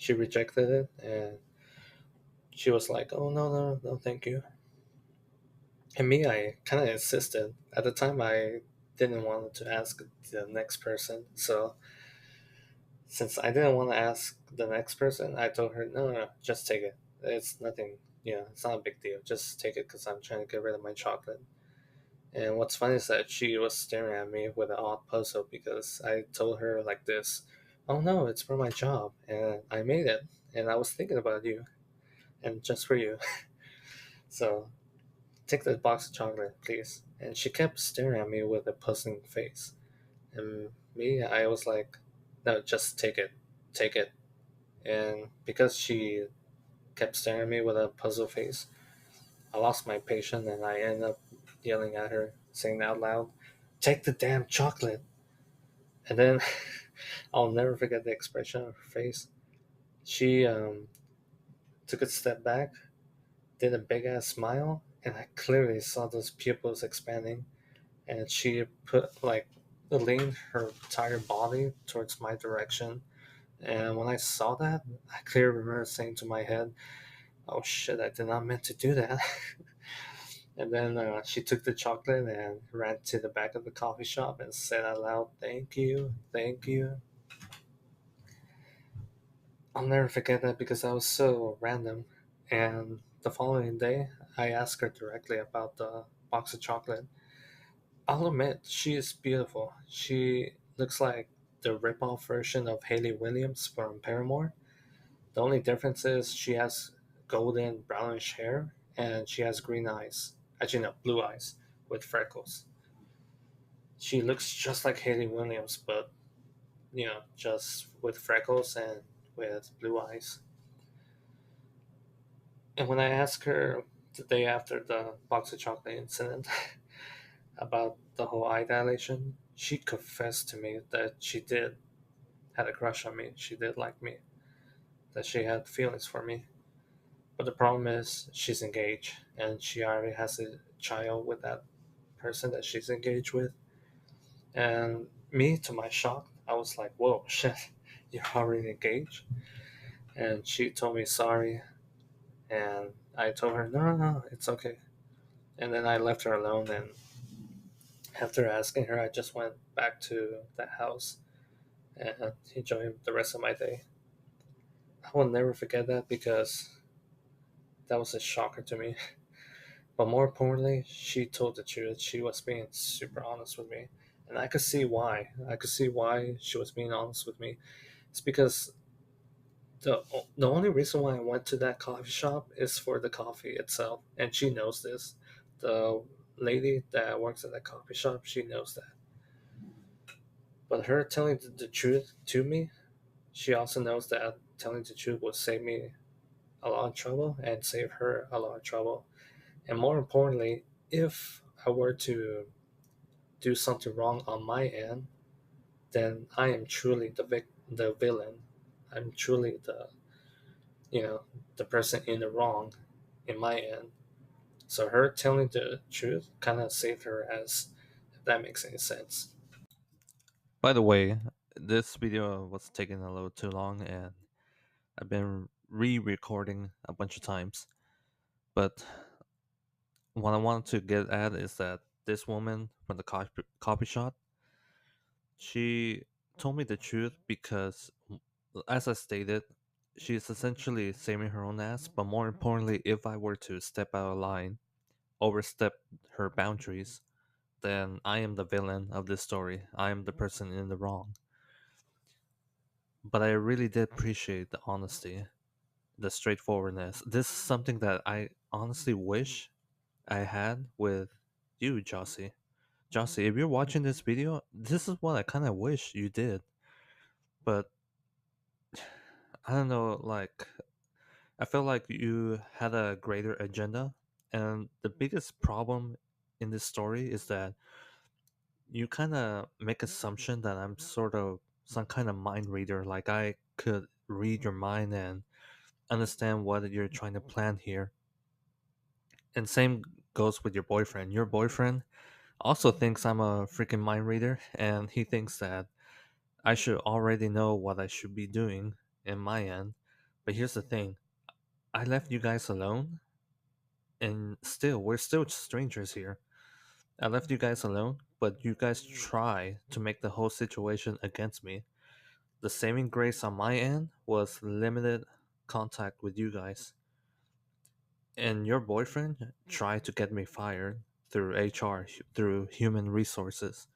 it, and she was like, "Oh, no, no, no, thank you." And me, I kind of insisted. At the time, I didn't want to ask the next person, so since I didn't want to ask the next person, I told her, "No, no, no, just take it. It's nothing. It's not a big deal. Just take it because I'm trying to get rid of my chocolate." And what's funny is that she was staring at me with an odd puzzle because I told her like this: "Oh no, it's for my job, and I made it, and I was thinking about you, and just for you. So take the box of chocolate, please." And she kept staring at me with a puzzling face. And me, I was like, "No, just take it." And because she kept staring at me with a puzzled face, I lost my patience and I ended up yelling at her, saying out loud, "Take the damn chocolate." And then I'll never forget the expression of her face. She took a step back, did a big ass smile, and I clearly saw those pupils expanding. And she put like leaned her entire body towards my direction. And when I saw that, I clearly remember saying to my head, "Oh shit, I did not meant to do that." And then she took the chocolate and ran to the back of the coffee shop and said out loud, "Thank you, thank you." I'll never forget that because that was so random. And the following day, I asked her directly about the box of chocolate. I'll admit, she is beautiful. She looks like the rip-off version of Hayley Williams from Paramore. The only difference is she has golden brownish hair and she has green eyes. Actually, no, blue eyes with freckles. She looks just like Hayley Williams, but just with freckles and with blue eyes. And when I asked her the day after the box of chocolate incident about the whole eye dilation, she confessed to me that she did had a crush on me. She did like me. That she had feelings for me. But the problem is she's engaged and she already has a child with that person that she's engaged with. And me, to my shock, I was like, "Whoa, shit, you're already engaged?" And she told me sorry, and I told her, "No, no, no, it's okay." And then I left her alone. And after asking her, I just went back to the house and enjoyed the rest of my day. I will never forget that because that was a shocker to me. But more importantly, she told the truth. She was being super honest with me. And I could see why. I could see why she was being honest with me. It's because the the only reason why I went to that coffee shop is for the coffee itself, and she knows this. The lady that works at that coffee shop, she knows that. But her telling the truth to me, she also knows that telling the truth will save me a lot of trouble and save her a lot of trouble. And more importantly, if I were to do something wrong on my end, then I am truly the villain. I'm truly you know the person in the wrong in my end. So her telling the truth kind of saved her as if that makes any sense. By the way, this video was taking a little too long and I've been re-recording a bunch of times. But what I wanted to get at is that this woman from the copy shop, she told me the truth because, as I stated, she's essentially saving her own ass. But more importantly, if I were to step out of line, overstep her boundaries, then I am the villain of this story. I am the person in the wrong. But I really did appreciate the honesty, the straightforwardness. This is something that I honestly wish I had with you, Jossie. Jossie, if you're watching this video, this is what I kind of wish you did. But I don't know, like, I feel like you had a greater agenda. And the biggest problem in this story is that you kind of make assumption that I'm sort of some kind of mind reader. Like, I could read your mind and understand what you're trying to plan here. And same goes with your boyfriend. Your boyfriend also thinks I'm a freaking mind reader, and he thinks that I should already know what I should be doing in my end. But here's the thing, I left you guys alone, and still, we're still strangers here. I left you guys alone, but you guys try to make the whole situation against me. The saving grace on my end was limited contact with you guys. And your boyfriend tried to get me fired through HR, through human resources.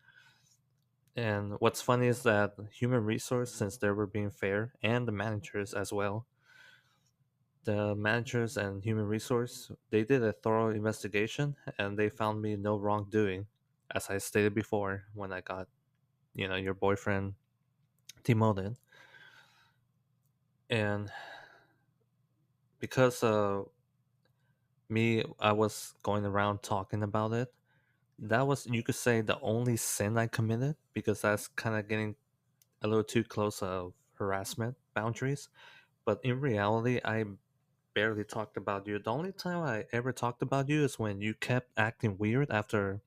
And what's funny is that human resource, since they were being fair, and the managers as well, the managers and human resource, they did a thorough investigation and they found me no wrongdoing, as I stated before when I got, your boyfriend demoted. And because me, I was going around talking about it. That was, you could say, the only sin I committed because that's kind of getting a little too close of harassment boundaries. But in reality, I barely talked about you. The only time I ever talked about you is when you kept acting weird after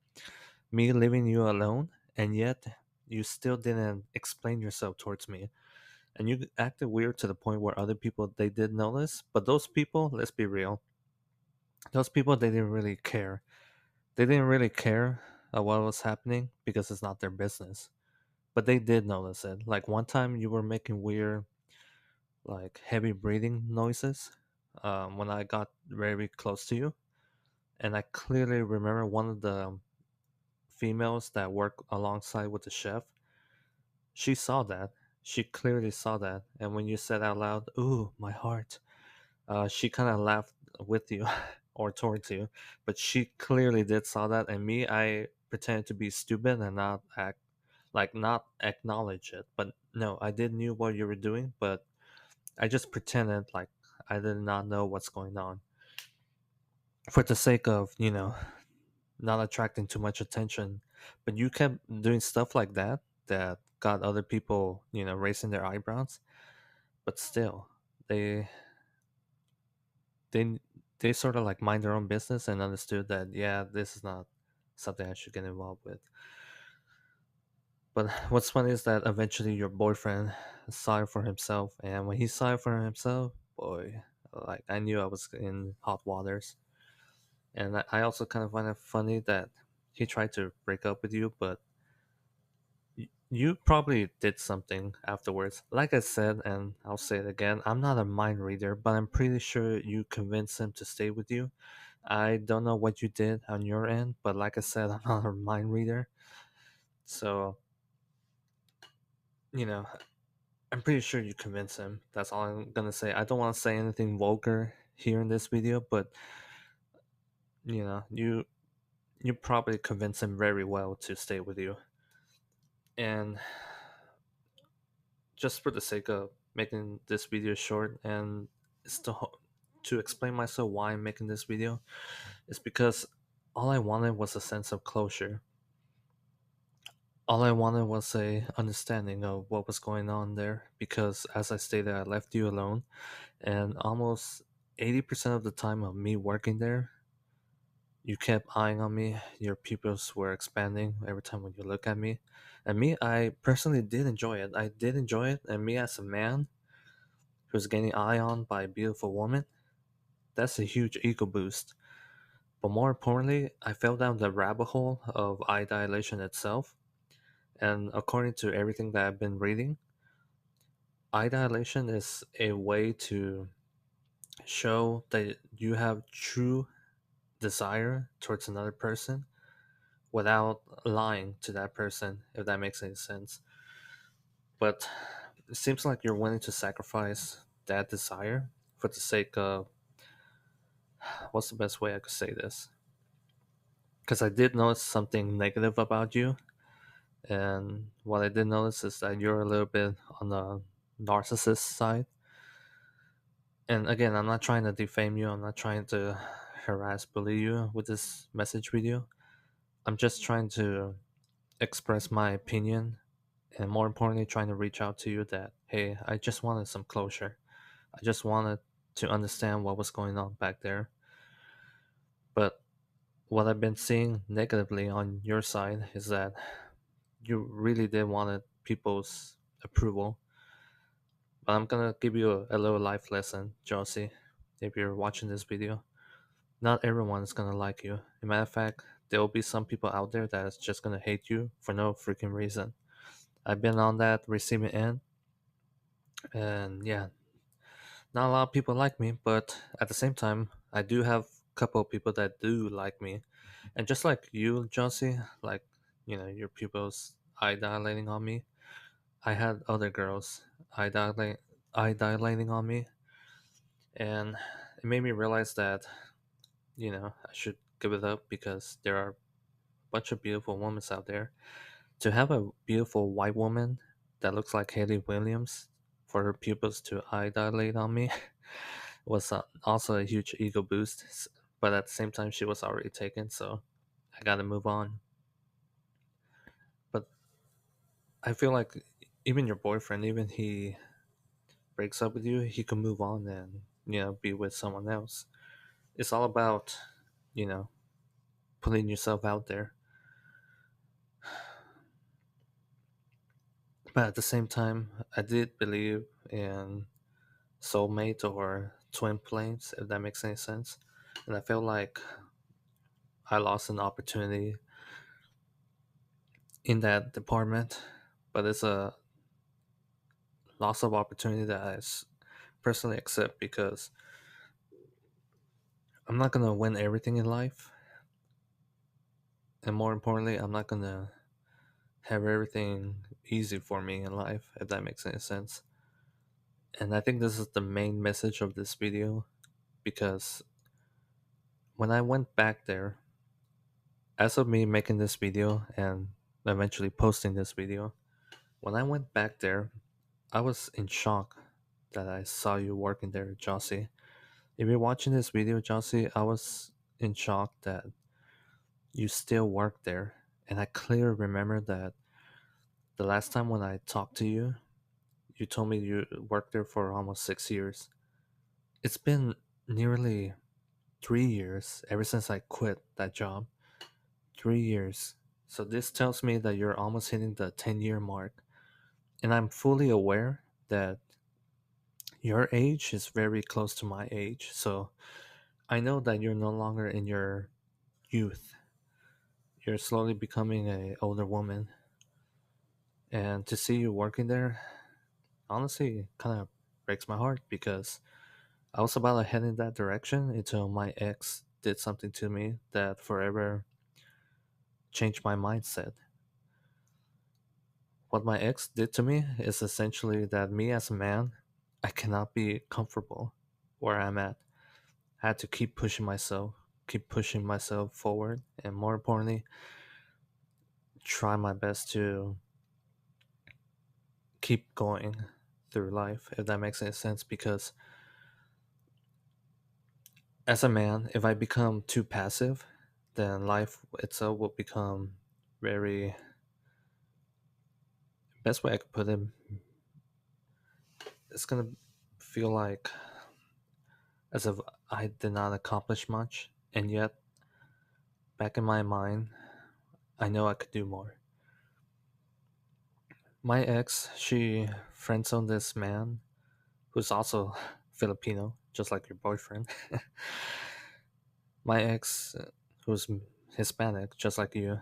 me leaving you alone, and yet you still didn't explain yourself towards me. And you acted weird to the point where other people they did notice, but those people, let's be real, those people they didn't really care. They didn't really care what was happening because it's not their business. But they did notice it. Like one time you were making weird, like heavy breathing noises when I got very close to you. And I clearly remember one of the females that work alongside with the chef. She saw that. She clearly saw that. And when you said out loud, "Ooh, my heart," she kind of laughed with you or towards you. But she clearly did saw that. And me, I pretended to be stupid and not act like not acknowledge it. But no, I did knew what you were doing, but I just pretended like I did not know what's going on for the sake of, not attracting too much attention. But you kept doing stuff like that that got other people, raising their eyebrows. But still, they they they sort of like mind their own business and understood that yeah, this is not something I should get involved with. But what's funny is that eventually your boyfriend saw it for himself, and when he saw it for himself, boy, like I knew I was in hot waters. And I also kind of find it funny that he tried to break up with you, but you probably did something afterwards. Like I said, and I'll say it again, I'm not a mind reader, but I'm pretty sure you convinced him to stay with you. I don't know what you did on your end, but like I said, I'm not a mind reader. So, you know, I'm pretty sure you convinced him. That's all I'm gonna say. I don't want to say anything vulgar here in this video, but you probably convinced him very well to stay with you. And just for the sake of making this video short and it's to explain myself why I'm making this video, is because all I wanted was a sense of closure. All I wanted was a understanding of what was going on there because as I stated, I left you alone and almost 80% of the time of me working there, you kept eyeing on me. Your pupils were expanding every time when you look at me. And me, I personally did enjoy it. I did enjoy it. And me as a man who's getting eye on by a beautiful woman, that's a huge ego boost. But more importantly, I fell down the rabbit hole of eye dilation itself. And according to everything that I've been reading, eye dilation is a way to show that you have true desire towards another person without lying to that person, if that makes any sense. But it seems like you're willing to sacrifice that desire for the sake of what's the best way I could say this? Because I did notice something negative about you, and what I did notice is that you're a little bit on the narcissist side. And again, I'm not trying to defame you, I'm not trying to harass, bully you with this message video. I'm just trying to express my opinion and more importantly trying to reach out to you that hey, I just wanted some closure. I just wanted to understand what was going on back there. But what I've been seeing negatively on your side is that you really did wanted people's approval. But I'm gonna give you a little life lesson, Josie, if you're watching this video. Not everyone is gonna like you. As a matter of fact, there will be some people out there that is just gonna hate you for no freaking reason. I've been on that receiving end, and yeah, not a lot of people like me, but at the same time, I do have a couple of people that do like me. And just like you, Josie, like, your pupils eye dilating on me, I had other girls eye dilating on me. And it made me realize that, I should give it up because there are a bunch of beautiful women out there. To have a beautiful white woman that looks like Haley Williams for her pupils to eye dilate on me was also a huge ego boost. But at the same time, she was already taken, so I gotta move on. But I feel like even your boyfriend, even he breaks up with you, he can move on and be with someone else. It's all about you know putting yourself out there. But at the same time, I did believe in soulmate or twin flames, if that makes any sense. And I feel like I lost an opportunity in that department, but it's a loss of opportunity that personally accept because I'm not gonna win everything in life, and more importantly, I'm not gonna have everything easy for me in life, if that makes any sense. And I think this is the main message of this video because when I went back there, as of me making this video and eventually posting this video, when I went back there, I was in shock that I saw you working there, Jossie. If you're watching this video, Jossie, I was in shock that you still work there. And I clearly remember that the last time when I talked to you, you told me you worked there for almost 6 years. It's been nearly 3 years ever since I quit that job. 3 years. So this tells me that you're almost hitting the 10-year mark. And I'm fully aware that your age is very close to my age. So I know that you're no longer in your youth. You're slowly becoming a older woman. And to see you working there, honestly, kind of breaks my heart because I was about to head in that direction until my ex did something to me that forever changed my mindset. What my ex did to me is essentially that me as a man, I cannot be comfortable where I'm at. I had to keep pushing myself forward, and more importantly, try my best to keep going through life, if that makes any sense. Because as a man, if I become too passive, then life itself will become very best way I could put it, it's gonna feel like as if I did not accomplish much, and yet back in my mind, I know I could do more. My ex, she friend zoned this man who's also Filipino, just like your boyfriend. My ex, who's Hispanic, just like you,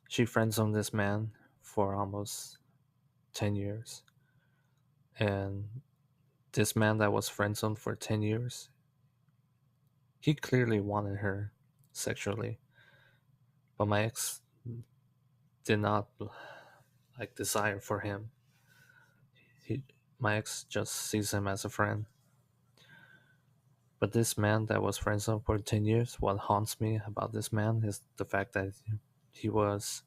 she friend zoned this man for almost 10 years. And this man that was friend zoned for 10 years, he clearly wanted her sexually. But my ex did not like desire for him. He, my ex just sees him as a friend. But this man that was friends with for 10 years, what haunts me about this man is the fact that he was,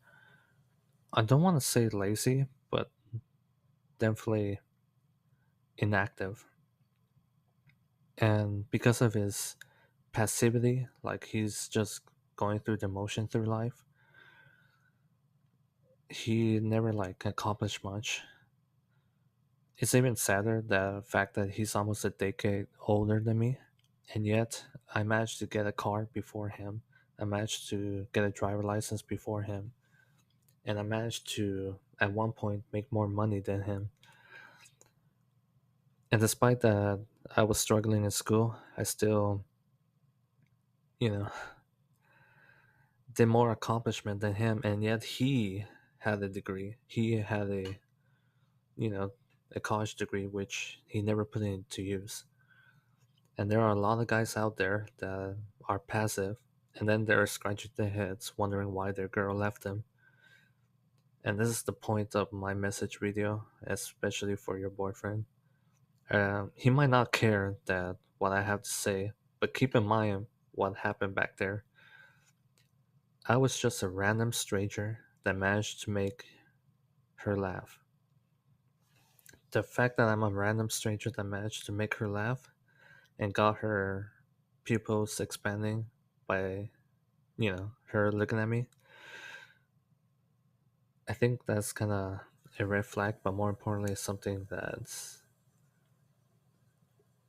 I don't want to say lazy, but definitely inactive. And because of his passivity, like he's just going through the motion through life, he never like accomplished much. It's even sadder the fact that he's almost a decade older than me, and yet I managed to get a car before him. I managed to get a driver license before him, and I managed to at one point make more money than him. And despite that, I was struggling in school. I still, you know, did more accomplishment than him, and yet he had a degree. He had you know, a college degree which he never put into use. And there are a lot of guys out there that are passive, and then they're scratching their heads wondering why their girl left them. And this is the point of my message video, especially for your boyfriend. He might not care that what I have to say, but keep in mind what happened back there. I was just a random stranger that managed to make her laugh. The fact that I'm a random stranger that managed to make her laugh and got her pupils expanding by, her looking at me, I think that's kind of a red flag, but more importantly, something that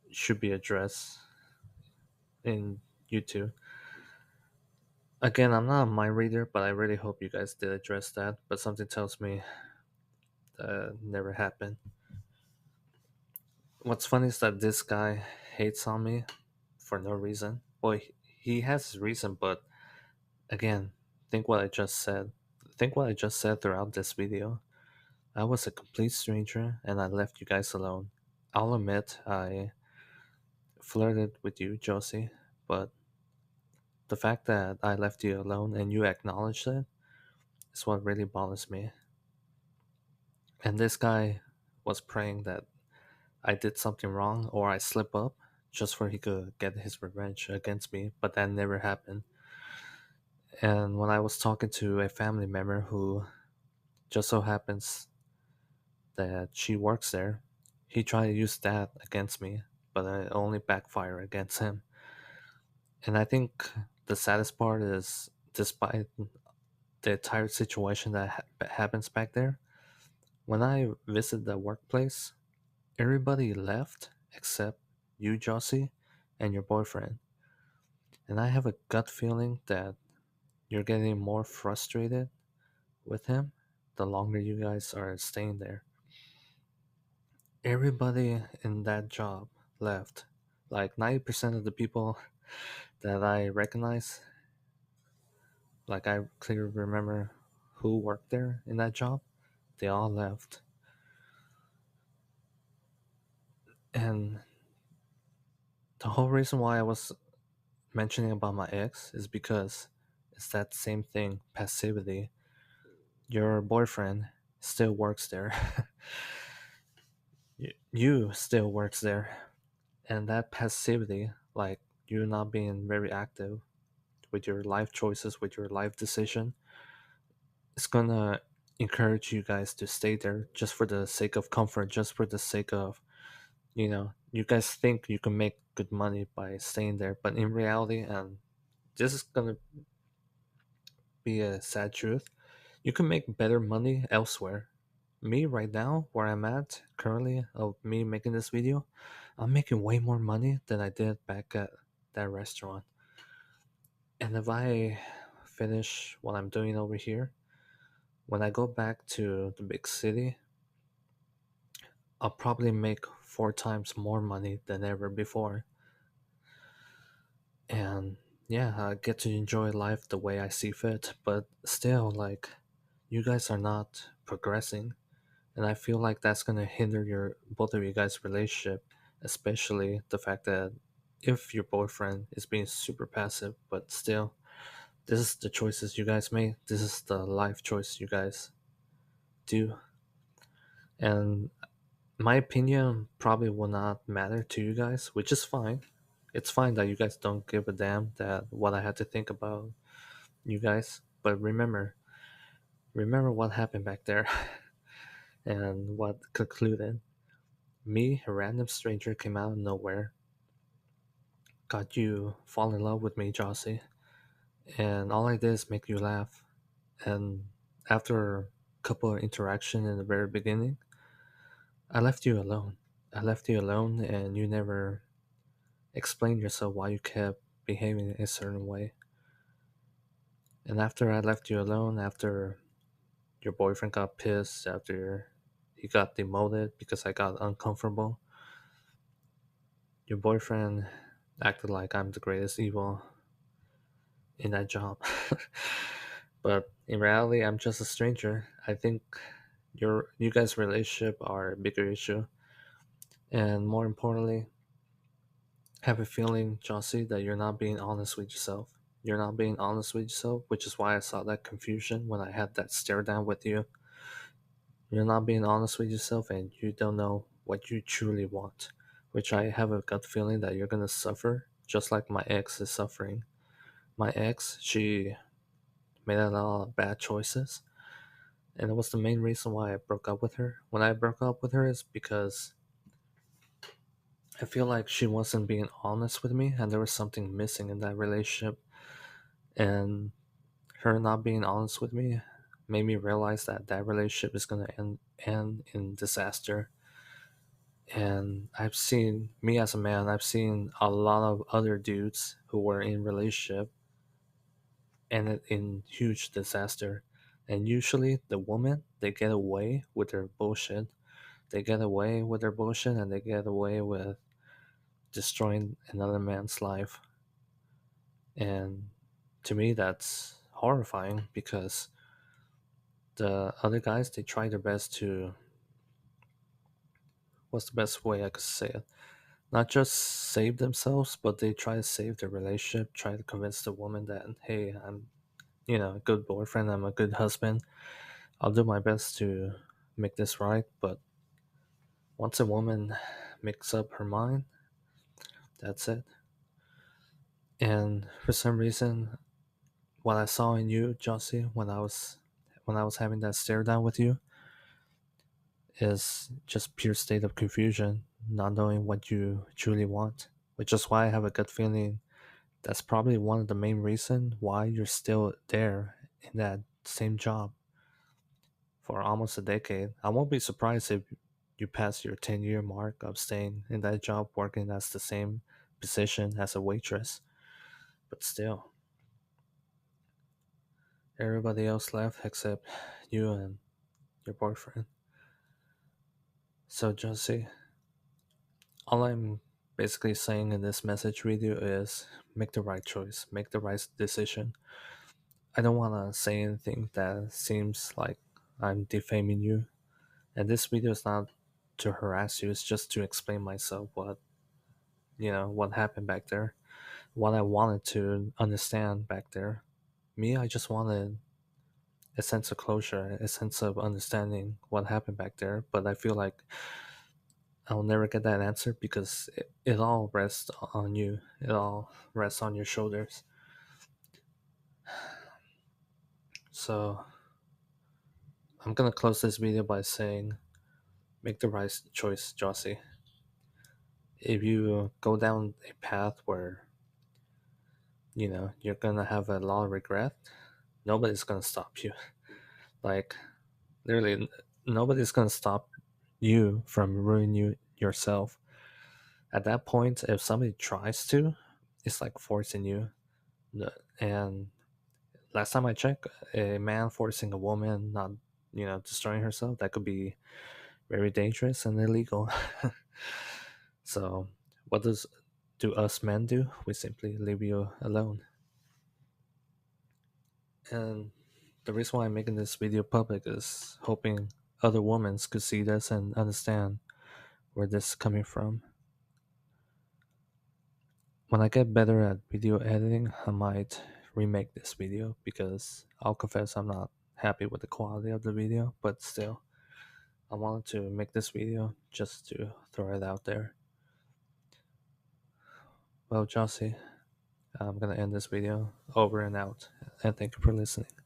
should be addressed in YouTube. Again, I'm not a mind reader, but I really hope you guys did address that. But something tells me that never happened. What's funny is that this guy hates on me for no reason. Well, he has his reason, but again, think what I just said. Think what I just said throughout this video. I was a complete stranger and I left you guys alone. I'll admit I flirted with you, Josie, but the fact that I left you alone and you acknowledged it is what really bothers me. And this guy was praying that I did something wrong or I slip up just for he could get his revenge against me, but that never happened. And when I was talking to a family member who just so happens that she works there, he tried to use that against me, but it only backfired against him. And I think the saddest part is, despite the entire situation that happens back there, when I visit the workplace, everybody left except you, Josie, and your boyfriend. And I have a gut feeling that you're getting more frustrated with him the longer you guys are staying there. Everybody in that job left. Like 90% of the people that I recognize, like I clearly remember who worked there in that job, they all left. And the whole reason why I was mentioning about my ex is because it's that same thing, passivity. Your boyfriend still works there. You still works there. And that passivity, like you not being very active with your life choices, with your life decision, it's gonna encourage you guys to stay there just for the sake of comfort, just for the sake of, you guys think you can make good money by staying there, but in reality, and this is gonna be a sad truth, You can make better money elsewhere. Me right now, where I'm at currently, of me making this video, I'm making way more money than I did back at that restaurant. And if I finish what I'm doing over here, when I go back to the big city, I'll probably make 4 times more money than ever before. And yeah, I get to enjoy life the way I see fit, but still, like, you guys are not progressing. And I feel like that's gonna hinder your both of you guys' relationship, especially the fact that if your boyfriend is being super passive, but still, this is the choices you guys make. This is the life choice you guys do. And my opinion probably will not matter to you guys, which is fine. It's fine that you guys don't give a damn that what I had to think about you guys. But remember what happened back there and what concluded. Me, a random stranger, came out of nowhere, got you fall in love with me, Josie, and all I did is make you laugh. And after a couple of interaction in the very beginning, I left you alone. I left you alone, and you never explained yourself why you kept behaving a certain way. And after I left you alone, after your boyfriend got pissed, after he got demoted because I got uncomfortable, your boyfriend acted like I'm the greatest evil in that job. But in reality, I'm just a stranger. I think you guys' relationship are a bigger issue. And more importantly, I have a feeling, Jossie, that you're not being honest with yourself. You're not being honest with yourself, which is why I saw that confusion when I had that stare down with you. You're not being honest with yourself and you don't know what you truly want, which I have a gut feeling that you're gonna suffer just like my ex is suffering. My ex, she made a lot of bad choices, and it was the main reason why I broke up with her. When I broke up with her is because I feel like she wasn't being honest with me and there was something missing in that relationship. And her not being honest with me made me realize that that relationship is going to end in disaster. And I've seen, me as a man, I've seen a lot of other dudes who were in relationship ended in huge disaster. And usually the women, they get away with their bullshit. They get away with their bullshit and they get away with destroying another man's life. And to me, that's horrifying because the other guys, they try their best to, what's the best way I could say it? Not just save themselves, but they try to save the relationship, try to convince the woman that, hey, I'm, a good boyfriend, I'm a good husband. I'll do my best to make this right. But once a woman makes up her mind, that's it. And for some reason, what I saw in you, Josie, when I was having that stare down with you, is just pure state of confusion, not knowing what you truly want. Which is why I have a gut feeling that's probably one of the main reasons why you're still there in that same job for almost a decade. I won't be surprised if you pass your 10-year mark of staying in that job working as the same position as a waitress. But still, everybody else left except you and your boyfriend. So, Josie, all I'm basically saying in this message video is make the right choice, make the right decision. I don't want to say anything that seems like I'm defaming you. And this video is not to harass you, it's just to explain myself what happened back there, what I wanted to understand back there. Me, I just wanted a sense of closure, a sense of understanding what happened back there. But I feel like I'll never get that answer because it all rests on you. It all rests on your shoulders. So I'm gonna close this video by saying, make the right choice, Jossie. If you go down a path where you're gonna have a lot of regret, nobody's gonna stop you. Like, literally, nobody's gonna stop you from ruining you yourself. At that point, if somebody tries to, it's like forcing you. And last time I checked, a man forcing a woman not, destroying herself, that could be very dangerous and illegal. So, what do us men do? We simply leave you alone. And the reason why I'm making this video public is hoping other women could see this and understand where this is coming from. When I get better at video editing, I might remake this video because I'll confess I'm not happy with the quality of the video, but still, I wanted to make this video just to throw it out there. Well, Josie, I'm gonna end this video over and out, and thank you for listening.